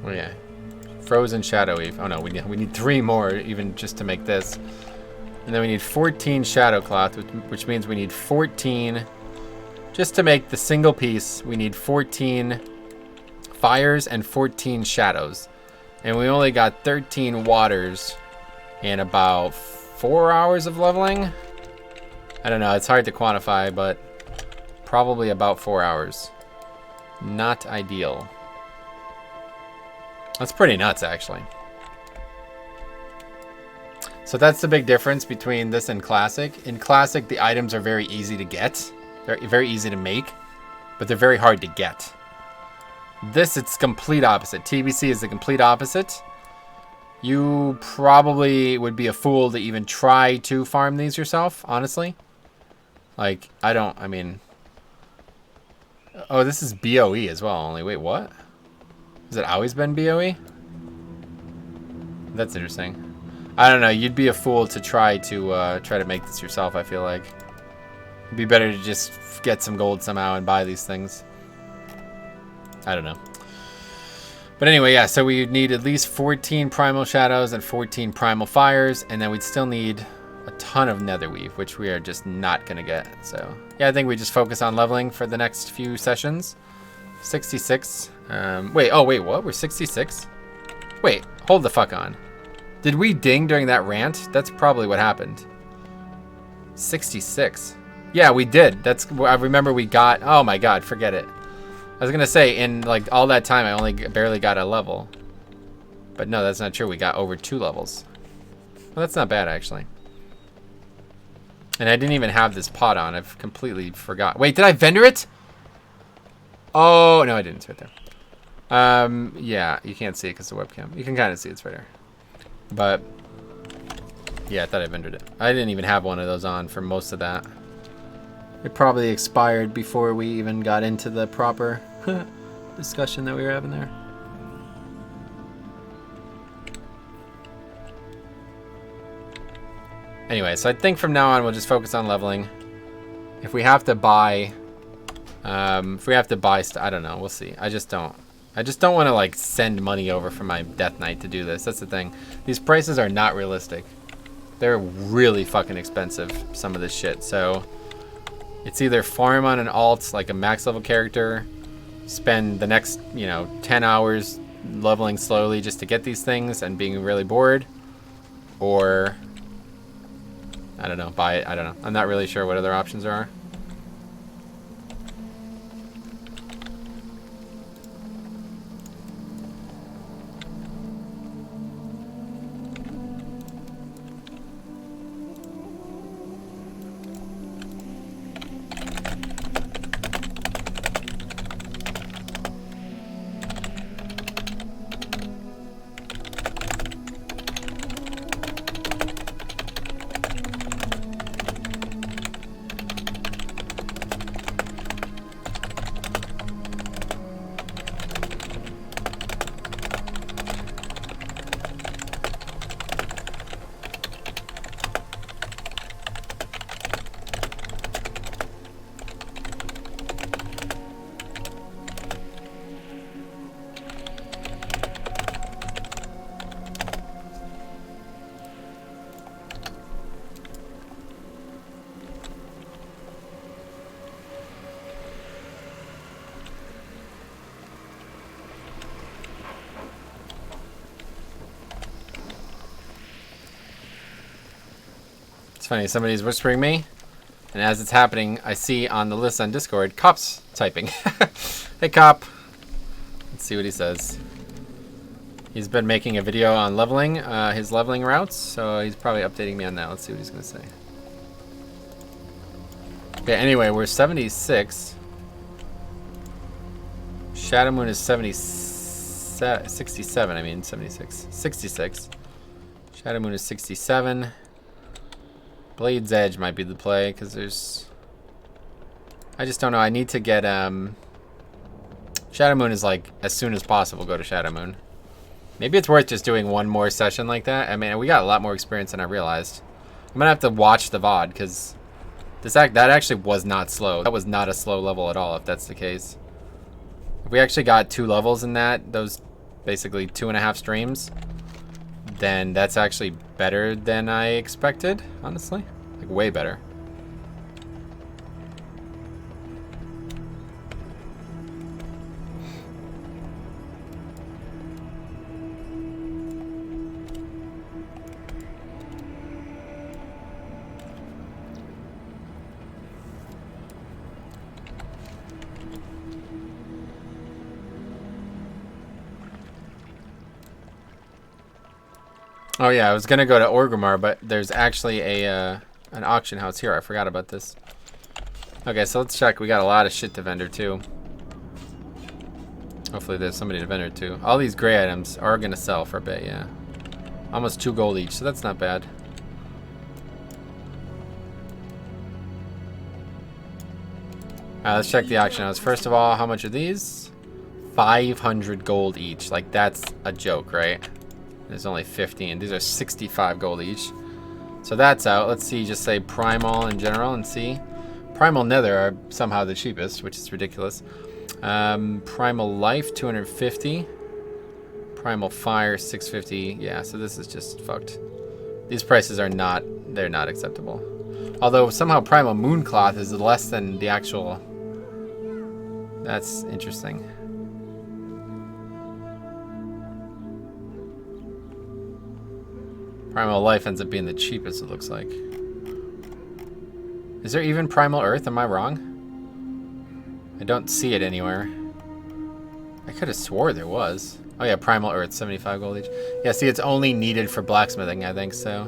Oh yeah. Frozen Shadow Eve. Oh no, we need 3 more even just to make this. And then we need 14 Shadow Cloth, which means we need 14... Just to make the single piece, we need 14 fires and 14 shadows. And we only got 13 waters and about 4 hours of leveling. I don't know, it's hard to quantify, but probably about 4 hours. Not ideal. That's pretty nuts, actually. So that's the big difference between this and Classic. In Classic, the items are very easy to get. They're very easy to make, but they're very hard to get. This, it's complete opposite. TBC is the complete opposite. You probably would be a fool to even try to farm these yourself, honestly. Like, I mean... Oh, this is BOE as well, only. Wait, what? Has it always been BOE? That's interesting. I don't know, you'd be a fool to try to make this yourself, I feel like. It'd be better to just get some gold somehow and buy these things. I don't know. But anyway, yeah, so we need at least 14 Primal Shadows and 14 Primal Fires, and then we'd still need a ton of Netherweave, which we are just not going to get. So, yeah, I think we just focus on leveling for the next few sessions. 66. Wait, what? We're 66? Wait, hold the fuck on. Did we ding during that rant? That's probably what happened. 66. Yeah, we did. I remember we got... Oh my god, forget it. I was gonna say, in like all that time, I only barely got a level. But no, that's not true. We got over 2 levels. Well, that's not bad, actually. And I didn't even have this pot on. I've completely forgot. Wait, did I vendor it? Oh, no, I didn't. It's right there. Yeah, you can't see it because of the webcam. You can kind of see it's right there. But, yeah, I thought I vendored it. I didn't even have one of those on for most of that. It probably expired before we even got into the proper discussion that we were having there. Anyway, so I think from now on we'll just focus on leveling. If we have to buy, I don't know. We'll see. I just don't want to like send money over for my Death Knight to do this. That's the thing. These prices are not realistic. They're really fucking expensive, some of this shit. So it's either farm on an alt, like a max level character, spend the next, 10 hours leveling slowly just to get these things and being really bored, or, I don't know, buy it. I don't know. I'm not really sure what other options there are. It's funny, somebody's whispering me, and as it's happening, I see on the list on Discord, Cop's typing. Hey, Cop. Let's see what he says. He's been making a video on leveling, his leveling routes, so he's probably updating me on that. Let's see what he's going to say. Okay, anyway, we're 76. Shadow Moon is 67, I mean 76. 66. Shadow Moon is 67. Blade's Edge might be the play, because there's... I just don't know. I need to get... Shadow Moon is like, as soon as possible, go to Shadow Moon. Maybe it's worth just doing one more session like that. I mean, we got a lot more experience than I realized. I'm gonna have to watch the VOD because that actually was not slow. That was not a slow level at all, if that's the case. If we actually got 2 levels in those basically 2.5 streams, then that's actually better than I expected, honestly. Like, way better. Oh yeah, I was gonna go to Orgrimmar, but there's actually an auction house here. I forgot about this. Okay, so let's check. We got a lot of shit to vendor too. Hopefully there's somebody to vendor to. All these gray items are gonna sell for a bit, yeah. Almost 2 gold each, so that's not bad. Alright, let's check the auction house. First of all, how much are these? 500 gold each. Like, that's a joke, right? There's only 15. These are 65 gold each. So that's out. Let's see, just say Primal in general and see. Primal Nether are somehow the cheapest, which is ridiculous. Primal Life, 250. Primal Fire, 650. Yeah, so this is just fucked. These prices are not, they're not acceptable. Although somehow Primal Mooncloth is less than the actual... That's interesting. Primal Life ends up being the cheapest, it looks like. Is there even Primal Earth? Am I wrong? I don't see it anywhere. I could have swore there was. Oh yeah, Primal Earth, 75 gold each. Yeah, see, it's only needed for blacksmithing, I think, so.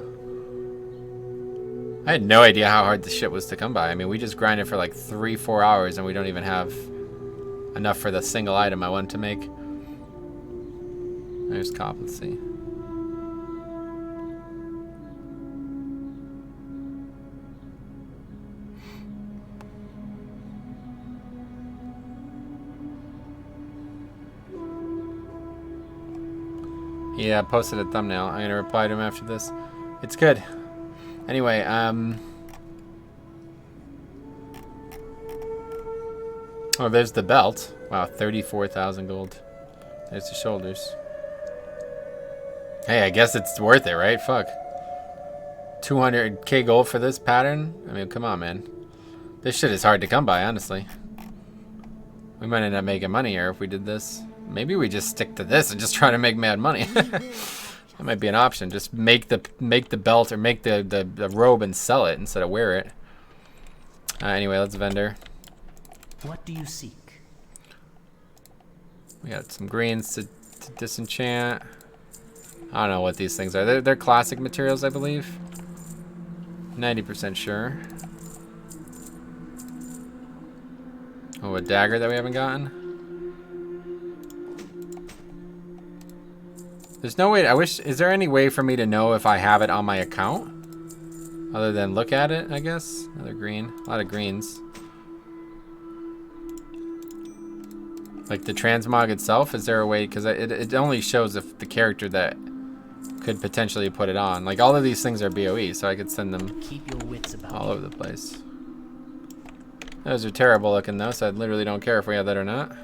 I had no idea how hard this shit was to come by. I mean, we just grinded for like 3-4 hours and we don't even have enough for the single item I wanted to make. There's Cop, let's see. Yeah, I posted a thumbnail. I'm gonna reply to him after this. It's good. Anyway, oh, there's the belt. Wow, 34,000 gold. There's the shoulders. Hey, I guess it's worth it, right? Fuck. 200k gold for this pattern? I mean, come on, man. This shit is hard to come by, honestly. We might end up making money here if we did this. Maybe we just stick to this and just try to make mad money. That might be an option. Just make the belt or make the robe and sell it instead of wear it. Anyway, let's vendor. What do you seek? We got some greens to disenchant. I don't know what these things are. They're classic materials, I believe. 90% sure. Oh, a dagger that we haven't gotten. There's no way, is there any way for me to know if I have it on my account? Other than look at it, I guess. Another green, a lot of greens. Like the transmog itself, is there a way, because it only shows if the character that could potentially put it on. Like all of these things are BOE, so I could send them Keep your wits about all over the place. Those are terrible looking though, so I literally don't care if we have that or not.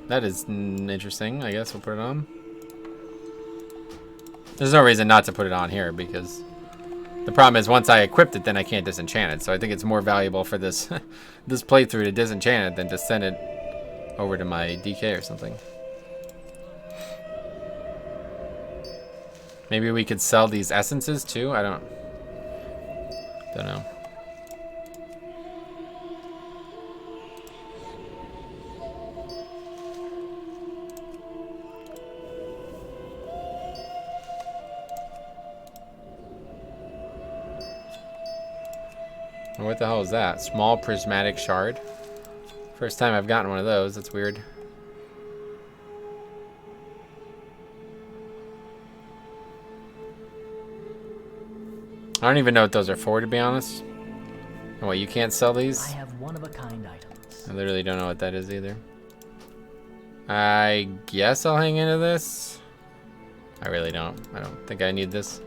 That is interesting, I guess we'll put it on. There's no reason not to put it on here because the problem is once I equipped it, then I can't disenchant it. So I think it's more valuable for this this playthrough to disenchant it than to send it over to my DK or something. Maybe we could sell these essences too. I don't know. What the hell is that? Small prismatic shard? First time I've gotten one of those. That's weird. I don't even know what those are for, to be honest. And what, you can't sell these? I have one-of-a-kind items. I literally don't know what that is either. I guess I'll hang into this. I really don't. I don't think I need this.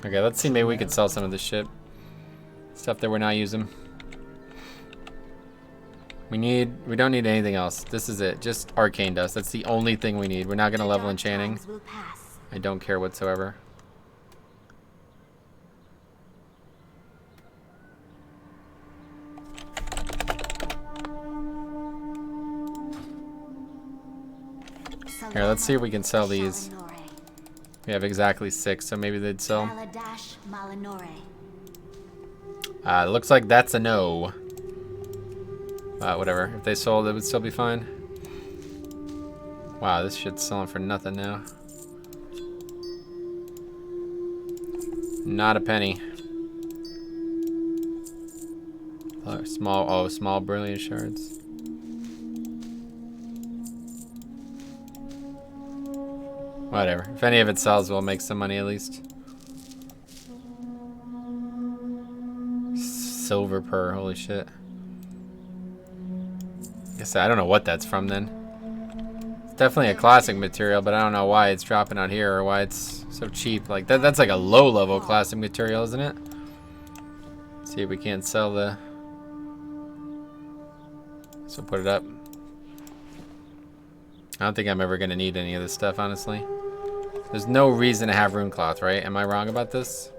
Okay, let's see. Maybe we could sell some of this shit. Stuff that we're not using. We don't need anything else. This is it. Just arcane dust. That's the only thing we need. We're not gonna level enchanting. I don't care whatsoever. Here, let's see if we can sell these. We have exactly 6, so maybe they'd sell. Looks like that's a no. Whatever. If they sold, it would still be fine. Wow, this shit's selling for nothing now. Not a penny. Small brilliant shards. Whatever. If any of it sells, we'll make some money at least. Silver per, holy shit. Guess I don't know what that's from then. It's definitely a classic material, but I don't know why it's dropping out here or why it's so cheap. Like that's like a low level classic material, isn't it? Let's see if we can't sell the. So put it up. I don't think I'm ever gonna need any of this stuff, honestly. There's no reason to have rune cloth, right? Am I wrong about this?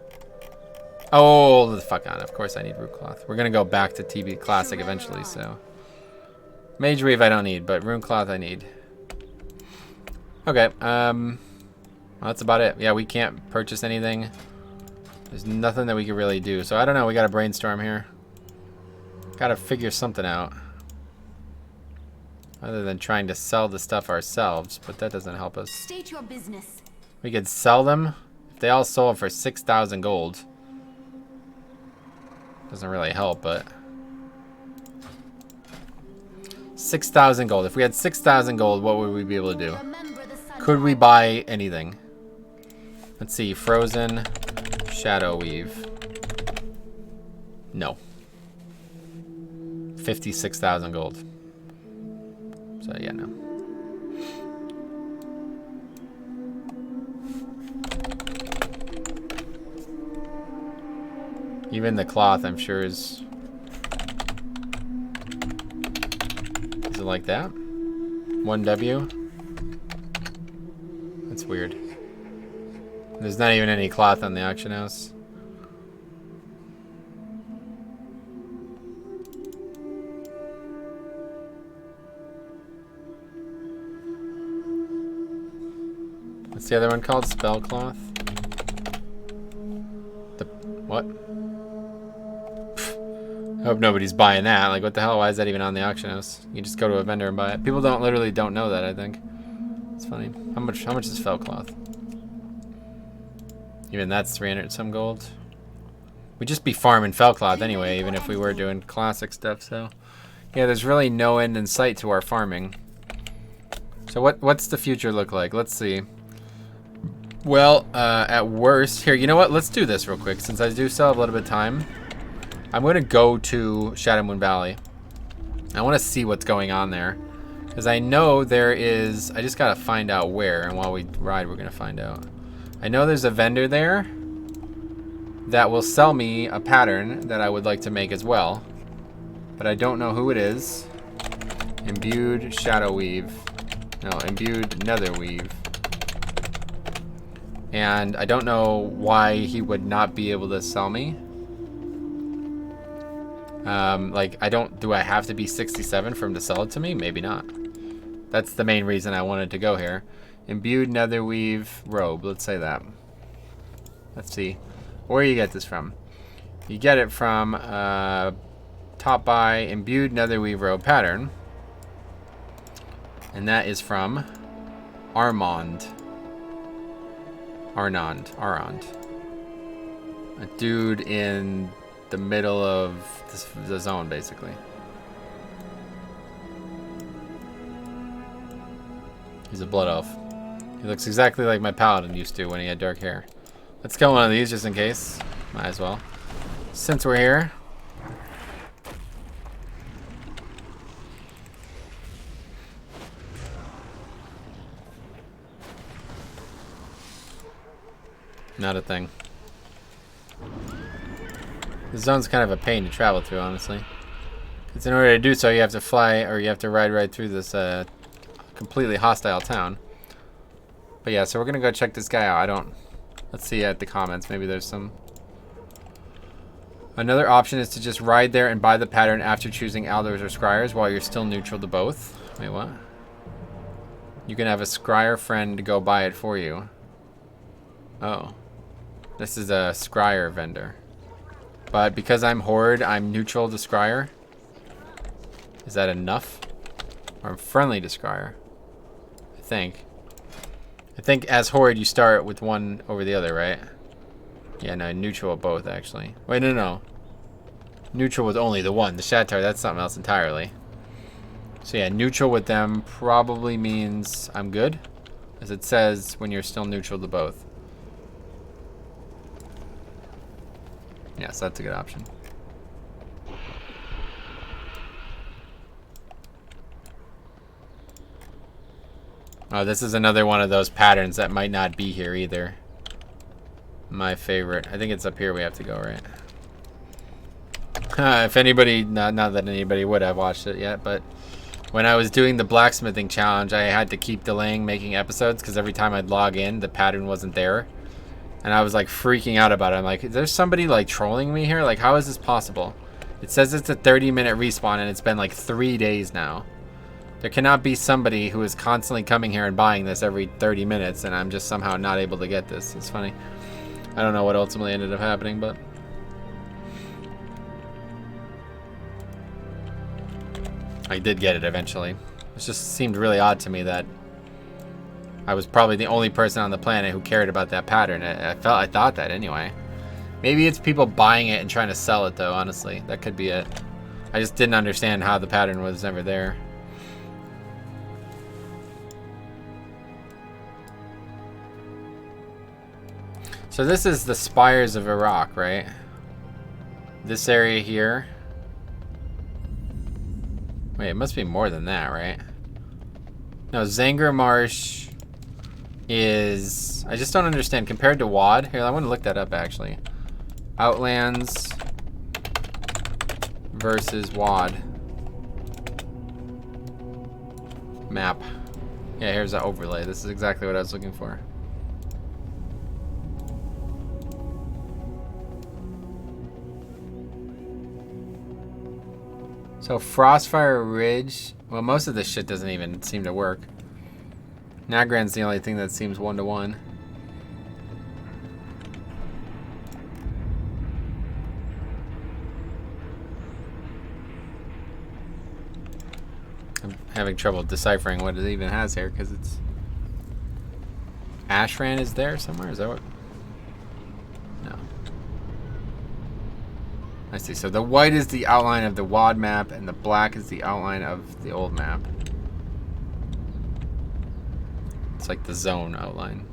Oh, the fuck on. Of course I need rune cloth. We're gonna go back to TB Classic eventually, so. Mage Weave I don't need, but rune cloth I need. Okay, well, that's about it. Yeah, we can't purchase anything. There's nothing that we can really do. So I don't know, we gotta brainstorm here. Gotta figure something out. Other than trying to sell the stuff ourselves, but that doesn't help us. State your business. We could sell them. If they all sold for 6,000 gold. Doesn't really help, but 6,000 gold. If we had 6,000 gold, what would we be able to do? Could we buy anything? Let's see. Frozen Shadow Weave. No. 56,000 gold. So yeah, no. Even the cloth, I'm sure, is it like that? 1W? That's weird. There's not even any cloth on the auction house. What's the other one called? Spell cloth? The what? I hope nobody's buying that. Like, what the hell? Why is that even on the auction house? You just go to a vendor and buy it. People literally don't know that, I think. It's funny. How much is felt cloth? Even that's 300 and some gold. We'd just be farming felt cloth anyway, even if we were doing classic stuff, so. Yeah, there's really no end in sight to our farming. So what's the future look like? Let's see. Well, at worst, here, you know what? Let's do this real quick, since I do still have a little bit of time. I'm going to go to Shadow Moon Valley. I want to see what's going on there. Because I know there is... I just got to find out where. And while we ride, we're going to find out. I know there's a vendor there that will sell me a pattern that I would like to make as well. But I don't know who it is. Imbued Shadow Weave. No, Imbued Nether Weave. And I don't know why he would not be able to sell me. Like, do I have to be 67 for him to sell it to me? Maybe not. That's the main reason I wanted to go here. Imbued Netherweave Robe, let's say that. Let's see. Where you get this from? You get it from, Top Buy Imbued Netherweave Robe Pattern. And that is from Armand. A dude in the middle of the zone, basically. He's a blood elf. He looks exactly like my paladin used to when he had dark hair. Let's kill one of these just in case. Might as well. since we're here. Not a thing. The zone's kind of a pain to travel through, honestly. Because in order to do so, you have to fly, or you have to ride right through this completely hostile town. But yeah, so we're gonna go check this guy out. Let's see at the comments. Maybe there's some. Another option is to just ride there and buy the pattern after choosing Alders or Scryers while you're still neutral to both. Wait, what? You can have a Scryer friend go buy it for you. Oh. This is a Scryer vendor. But because I'm Horde, I'm neutral to Scryer. Is that enough? Or I'm friendly to Scryer? I think. I think as Horde, you start with one over the other, right? Yeah, no, neutral with both, actually. Wait, no. Neutral with only the one. The Shatar, that's something else entirely. So yeah, neutral with them probably means I'm good. As it says, when you're still neutral to both. Yes, that's a good option. Oh, this is another one of those patterns that might not be here either. My favorite. I think it's up here we have to go, right? If anybody, not that anybody would have watched it yet, but when I was doing the blacksmithing challenge, I had to keep delaying making episodes because every time I'd log in, the pattern wasn't there. And I was like freaking out about it. I'm like, is there somebody like trolling me here? Like, how is this possible? It says it's a 30-minute respawn and it's been like 3 days now. There cannot be somebody who is constantly coming here and buying this every 30 minutes and I'm just somehow not able to get this. It's funny. I don't know what ultimately ended up happening, but... I did get it eventually. It just seemed really odd to me that I was probably the only person on the planet who cared about that pattern. I thought that anyway. Maybe it's people buying it and trying to sell it though, honestly. That could be it. I just didn't understand how the pattern was never there. So this is the Spires of Arak, right? This area here. Wait, it must be more than that, right? No, Zanger Marsh is... I just don't understand. Compared to WoD... Here, I want to look that up, actually. Outlands versus WoD. Map. Yeah, here's the overlay. This is exactly what I was looking for. So Frostfire Ridge, well, most of this shit doesn't even seem to work. Nagran's the only thing that seems one-to-one. I'm having trouble deciphering what it even has here because it's... Ashran is there somewhere? Is that what? No. I see. So the white is the outline of the WoD map, and the black is the outline of the old map. It's like the zone outline.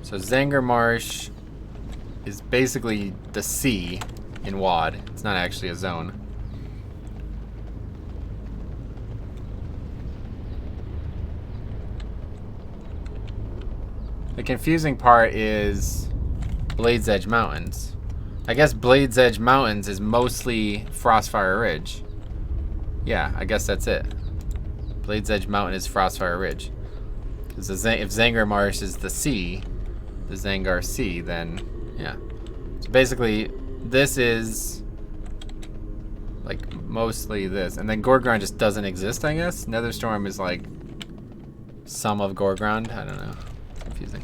So Zanger Marsh is basically the sea in WoD. It's not actually a zone. The confusing part is Blade's Edge Mountains. I guess Blade's Edge Mountains is mostly Frostfire Ridge. Yeah, I guess that's it. Blade's Edge Mountain is Frostfire Ridge. Because if Zanger Marsh is the sea, the Zangar Sea, then yeah. So basically, this is like mostly this. And then Gorgrond just doesn't exist, I guess. Netherstorm is like some of Gorgrond. I don't know. It's confusing.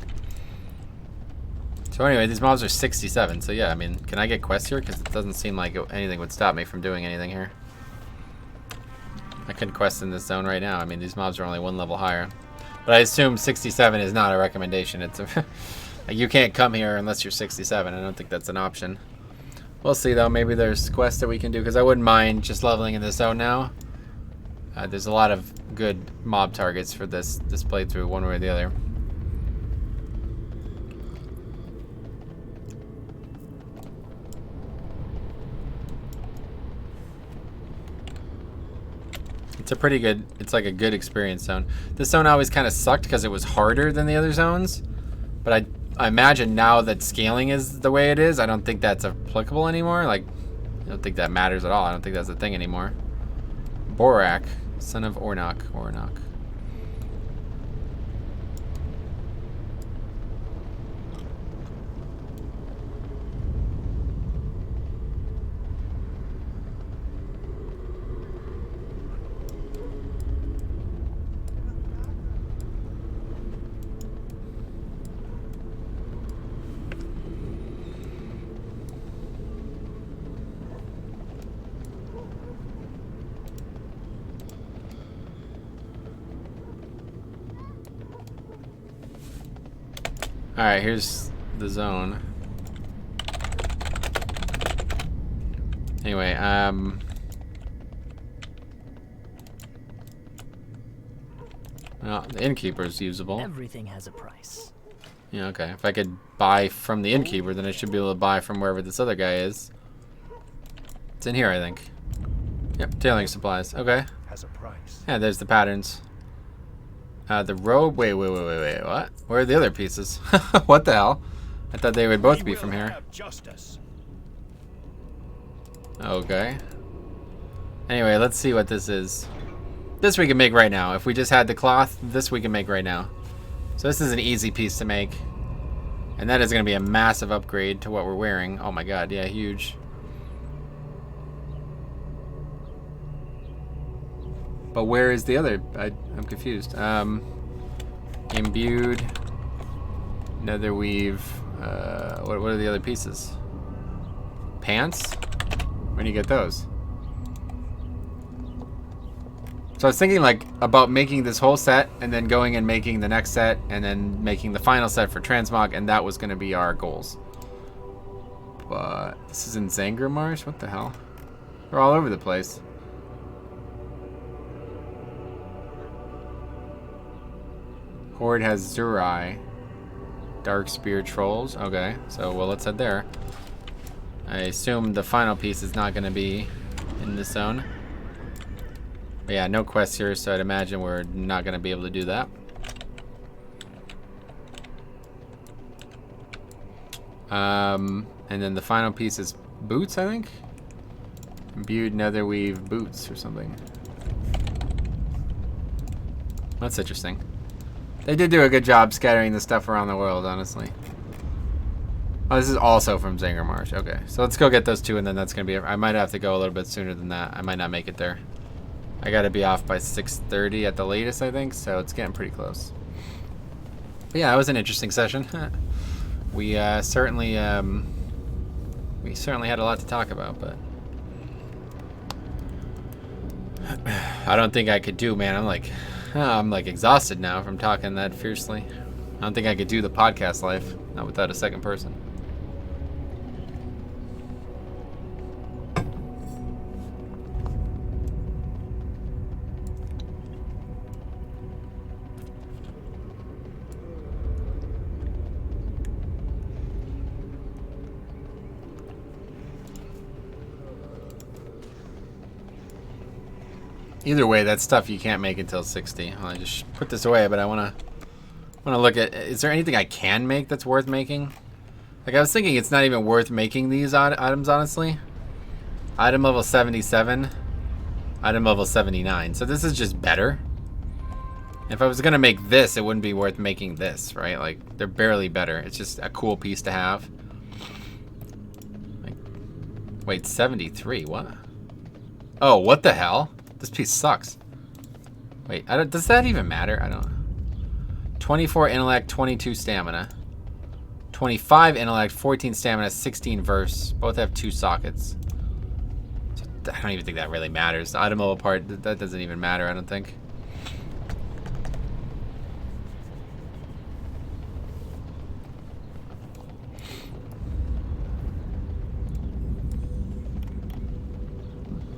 So anyway, these mobs are 67, so yeah, I mean, can I get quests here? Because it doesn't seem like anything would stop me from doing anything here. I couldn't quest in this zone right now. I mean, these mobs are only one level higher. But I assume 67 is not a recommendation. It's a like, you can't come here unless you're 67. I don't think that's an option. We'll see, though. Maybe there's quests that we can do, because I wouldn't mind just leveling in this zone now. There's a lot of good mob targets for this playthrough, one way or the other. It's a pretty good, it's like a good experience zone. This zone always kind of sucked because it was harder than the other zones. But I imagine now that scaling is the way it is, I don't think that's applicable anymore. Like, I don't think that matters at all. I don't think that's a thing anymore. Borak, son of Ornok. Alright, here's the zone. Anyway, well, the innkeeper's usable. Everything has a price. Yeah, okay. If I could buy from the innkeeper, then I should be able to buy from wherever this other guy is. It's in here, I think. Yep, tailoring supplies. Okay. Has a price. Yeah, there's the patterns. The robe. Wait. What? Where are the other pieces? What the hell? I thought they would both be from here. Justice. Okay. Anyway, let's see what this is. This we can make right now. If we just had the cloth, this we can make right now. So this is an easy piece to make. And that is going to be a massive upgrade to what we're wearing. Oh my god, yeah, huge. But where is the other? I'm confused. Imbued. Nether weave. What are the other pieces? Pants? When do you get those? So I was thinking like about making this whole set and then going and making the next set and then making the final set for transmog, and that was going to be our goals. But this is in Zangarmarsh? What the hell? They're all over the place. Horde has Zurai. Dark Spear Trolls. Okay, so well, let's head there. I assume the final piece is not going to be in this zone. But yeah, no quests here, so I'd imagine we're not going to be able to do that. And then the final piece is boots, I think? Imbued netherweave boots or something. That's interesting. They did do a good job scattering the stuff around the world, honestly. Oh, this is also from Zangarmarsh. Okay, so let's go get those two, and then that's going to be it. I might have to go a little bit sooner than that. I might not make it there. I got to be off by 6:30 at the latest, I think, so it's getting pretty close. But yeah, it was an interesting session. We certainly had a lot to talk about, but I don't think I could do, man. I'm like exhausted now from talking that fiercely. I don't think I could do the podcast life, not without a second person. Either way, that's stuff you can't make until 60. I just put this away, but I want to look at, is there anything I can make that's worth making? Like, I was thinking it's not even worth making these items, honestly. Item level 77, item level 79. So this is just better. If I was going to make this, it wouldn't be worth making this, right? Like, they're barely better. It's just a cool piece to have. Like, wait, 73, what? Oh, what the hell? This piece sucks. Wait, does that even matter? I don't know. 24 intellect, 22 stamina. 25 intellect, 14 stamina, 16 verse. Both have 2 sockets. So I don't even think that really matters. The item level part, that doesn't even matter, I don't think.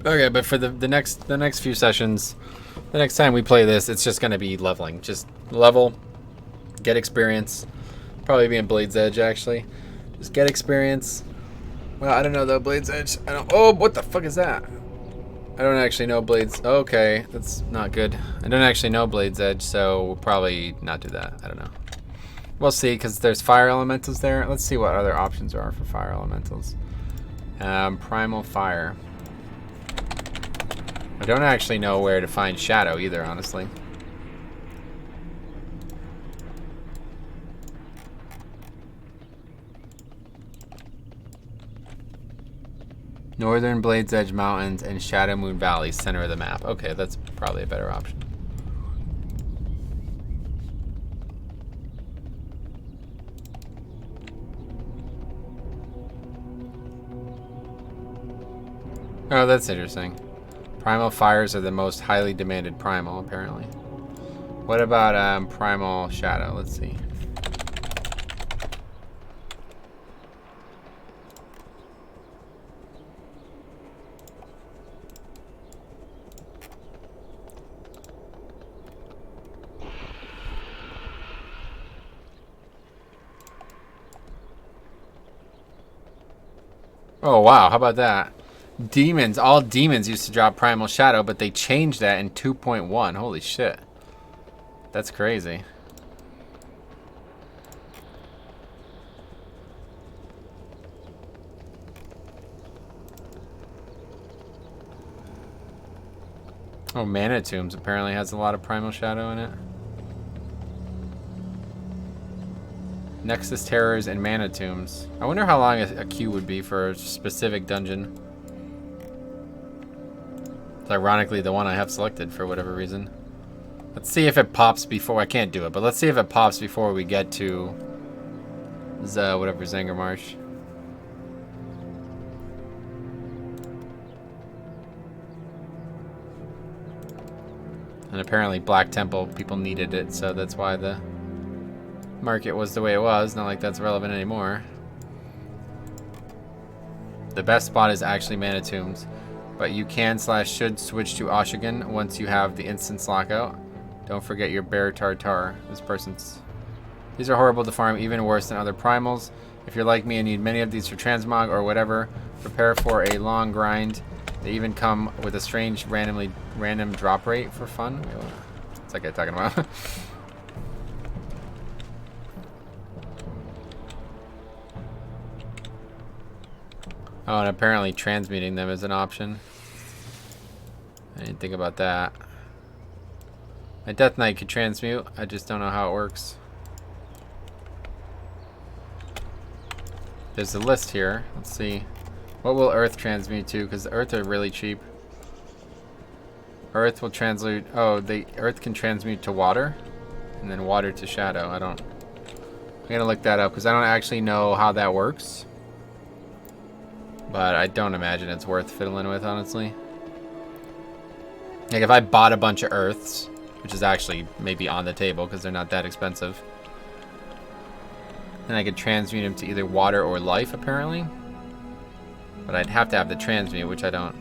Okay, but for the next few sessions, the next time we play this, it's just gonna be leveling. Just level, get experience. Probably be in Blade's Edge, actually. Just get experience. Well, I don't know though, Blade's Edge. I don't. Oh, what the fuck is that? I don't actually know Blade's... Okay, that's not good. I don't actually know Blade's Edge, so we'll probably not do that. I don't know. We'll see, because there's fire elementals there. Let's see what other options there are for fire elementals. Primal Fire. I don't actually know where to find Shadow either, honestly. Northern Blades Edge Mountains and Shadow Moon Valley, center of the map. Okay, that's probably a better option. Oh, that's interesting. Primal Fires are the most highly demanded primal, apparently. What about Primal Shadow? Let's see. Oh, wow. How about that? Demons. All demons used to drop Primal Shadow, but they changed that in 2.1. Holy shit. That's crazy. Oh, Mana Tombs apparently has a lot of Primal Shadow in it. Nexus Terrors and Mana Tombs. I wonder how long a queue would be for a specific dungeon. It's ironically the one I have selected for whatever reason. Let's see if it pops before... I can't do it, but let's see if it pops before we get to... whatever, Zanger Marsh. And apparently Black Temple, people needed it, so that's why the market was the way it was. Not like that's relevant anymore. The best spot is actually Mana Tombs, but you can / should switch to Oshigan once you have the instance lockout. Don't forget your Bear Tartar. These are horrible to farm, even worse than other primals. If you're like me and need many of these for transmog or whatever, prepare for a long grind. They even come with a strange random drop rate for fun. What's that guy talking about? Oh, and apparently transmuting them is an option. I didn't think about that. My Death Knight could transmute. I just don't know how it works. There's a list here. Let's see. What will Earth transmute to? Because Earth are really cheap. Earth will transmute... Oh, the Earth can transmute to water. And then water to shadow. I'm gonna look that up because I don't actually know how that works. But I don't imagine it's worth fiddling with, honestly. Like, if I bought a bunch of Earths, which is actually maybe on the table because they're not that expensive, then I could transmute them to either water or life, apparently. But I'd have to have the transmute, which I don't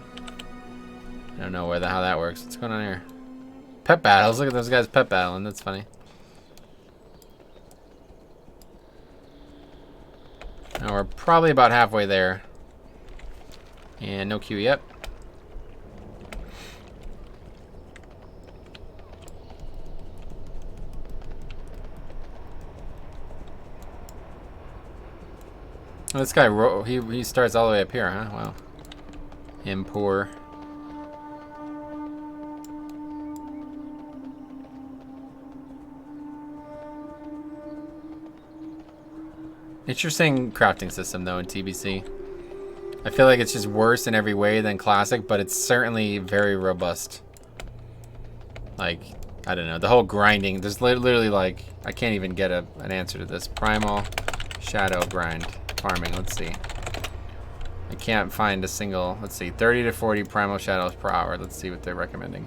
know how that works. What's going on here? Pet battles. Look at those guys pet battling. That's funny. Now we're probably about halfway there. And no queue yet. Oh, this guy, he starts all the way up here, huh? Wow. Poor. Interesting crafting system, though, in TBC. I feel like it's just worse in every way than Classic, but it's certainly very robust. Like, I don't know, the whole grinding, there's literally, like, I can't even get an answer to this. Primal Shadow grind. Farming, let's see. I can't find a single, let's see, 30 to 40 Primal Shadows per hour. Let's see what they're recommending.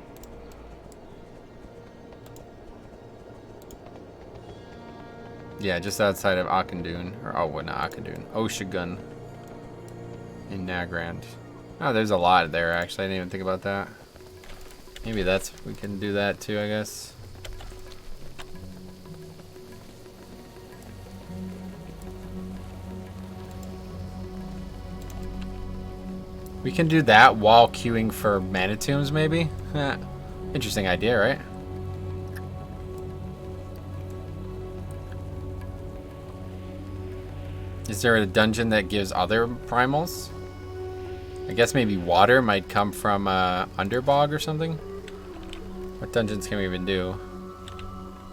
Yeah, just outside of Akandun, or oh, well, not Akandun, Oshigun in Nagrand. Oh, there's a lot there, actually. I didn't even think about that. Maybe we can do that too, I guess. We can do that while queuing for mana tombs, maybe? Interesting idea, right? Is there a dungeon that gives other primals? I guess maybe water might come from Underbog or something? What dungeons can we even do?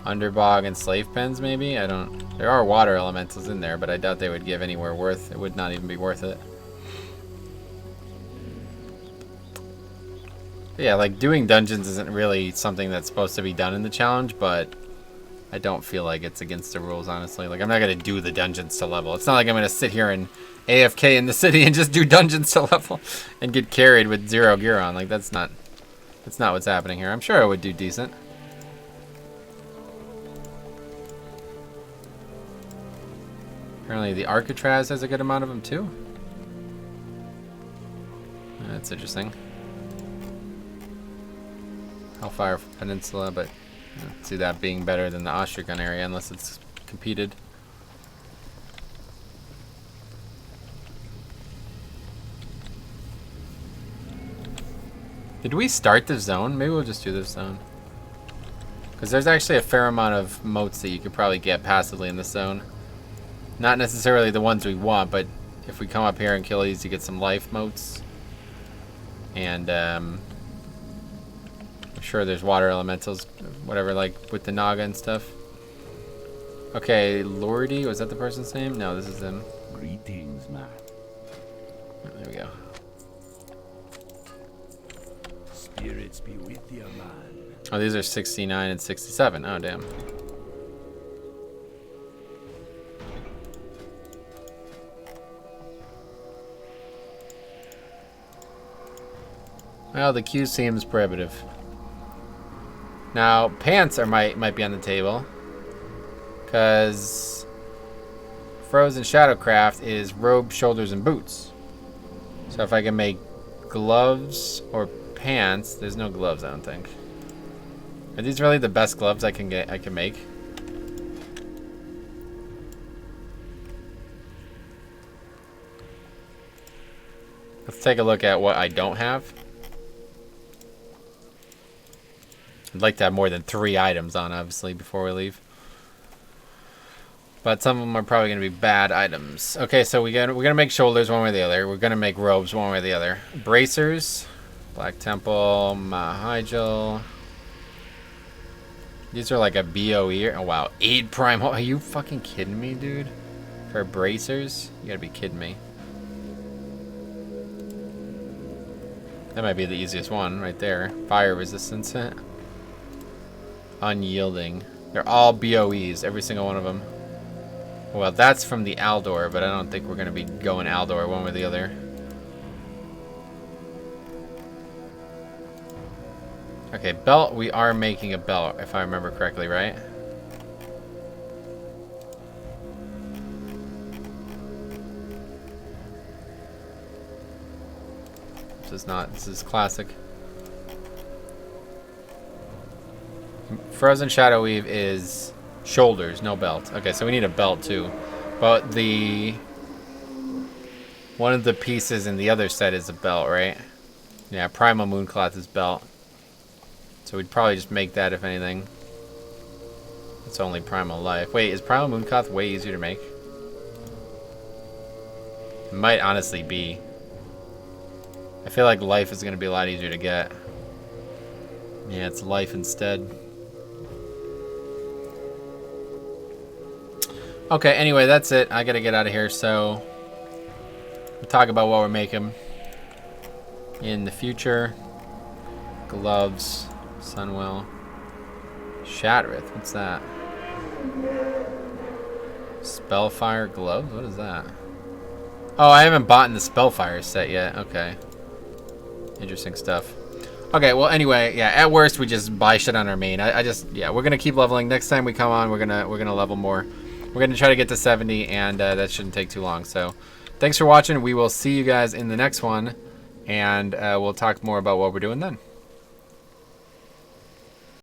Underbog and slave pens, maybe? I don't... There are water elementals in there, but I doubt they would give anywhere worth... It would not even be worth it. Yeah, like, doing dungeons isn't really something that's supposed to be done in the challenge, but I don't feel like it's against the rules, honestly. Like, I'm not going to do the dungeons to level. It's not like I'm going to sit here and AFK in the city and just do dungeons to level and get carried with 0 gear on. Like, that's not what's happening here. I'm sure I would do decent. Apparently the Arcatraz has a good amount of them, too. That's interesting. Hellfire Peninsula, but I don't see that being better than the Ostragon area unless it's competed. Did we start the zone? Maybe we'll just do this zone. Because there's actually a fair amount of motes that you could probably get passively in this zone. Not necessarily the ones we want, but if we come up here and kill these, you get some life motes. And I'm sure there's water elementals, whatever, like with the Naga and stuff. Okay, Lordy, was that the person's name? No, this is him. Greetings, man. Oh, there we go. Spirits be with you, man. Oh, these are 69 and 67. Oh, damn. Well, the queue seems prohibitive. Now, pants might be on the table. Because Frozen Shadowcraft is robe, shoulders, and boots. So if I can make gloves or pants, there's no gloves, I don't think. Are these really the best gloves I can make? Let's take a look at what I don't have. I'd like to have more than 3 items on, obviously, before we leave. But some of them are probably going to be bad items. Okay, so we're gonna make shoulders one way or the other. We're gonna make robes one way or the other. Bracers, Black Temple, Mahigel. These are like a BOE. Oh wow, 8 Primal. Are you fucking kidding me, dude? For bracers, you gotta be kidding me. That might be the easiest one right there. Fire resistance. Unyielding. They're all BOEs, every single one of them. Well, that's from the Aldor, but I don't think we're going to be going Aldor one way or the other. Okay, belt. We are making a belt, if I remember correctly, right? This is classic. Frozen Shadow Weave is shoulders, no belt. Okay, so we need a belt too. But one of the pieces in the other set is a belt, right? Yeah, Primal Mooncloth is belt. So we'd probably just make that if anything. It's only Primal Life. Wait, is Primal Mooncloth way easier to make? It might honestly be. I feel like Life is going to be a lot easier to get. Yeah, it's Life instead. Okay, anyway, that's it. I gotta get out of here, so we'll talk about what we're making in the future. Gloves, Sunwell, Shattereth, what's that? Spellfire gloves, what is that? Oh, I haven't bought in the Spellfire set yet. Okay, interesting stuff. Okay, well, anyway, yeah. At worst, we just buy shit on our main. Yeah, we're gonna keep leveling. Next time we come on, we're gonna level more. We're going to try to get to 70, and that shouldn't take too long. So thanks for watching. We will see you guys in the next one, and we'll talk more about what we're doing then.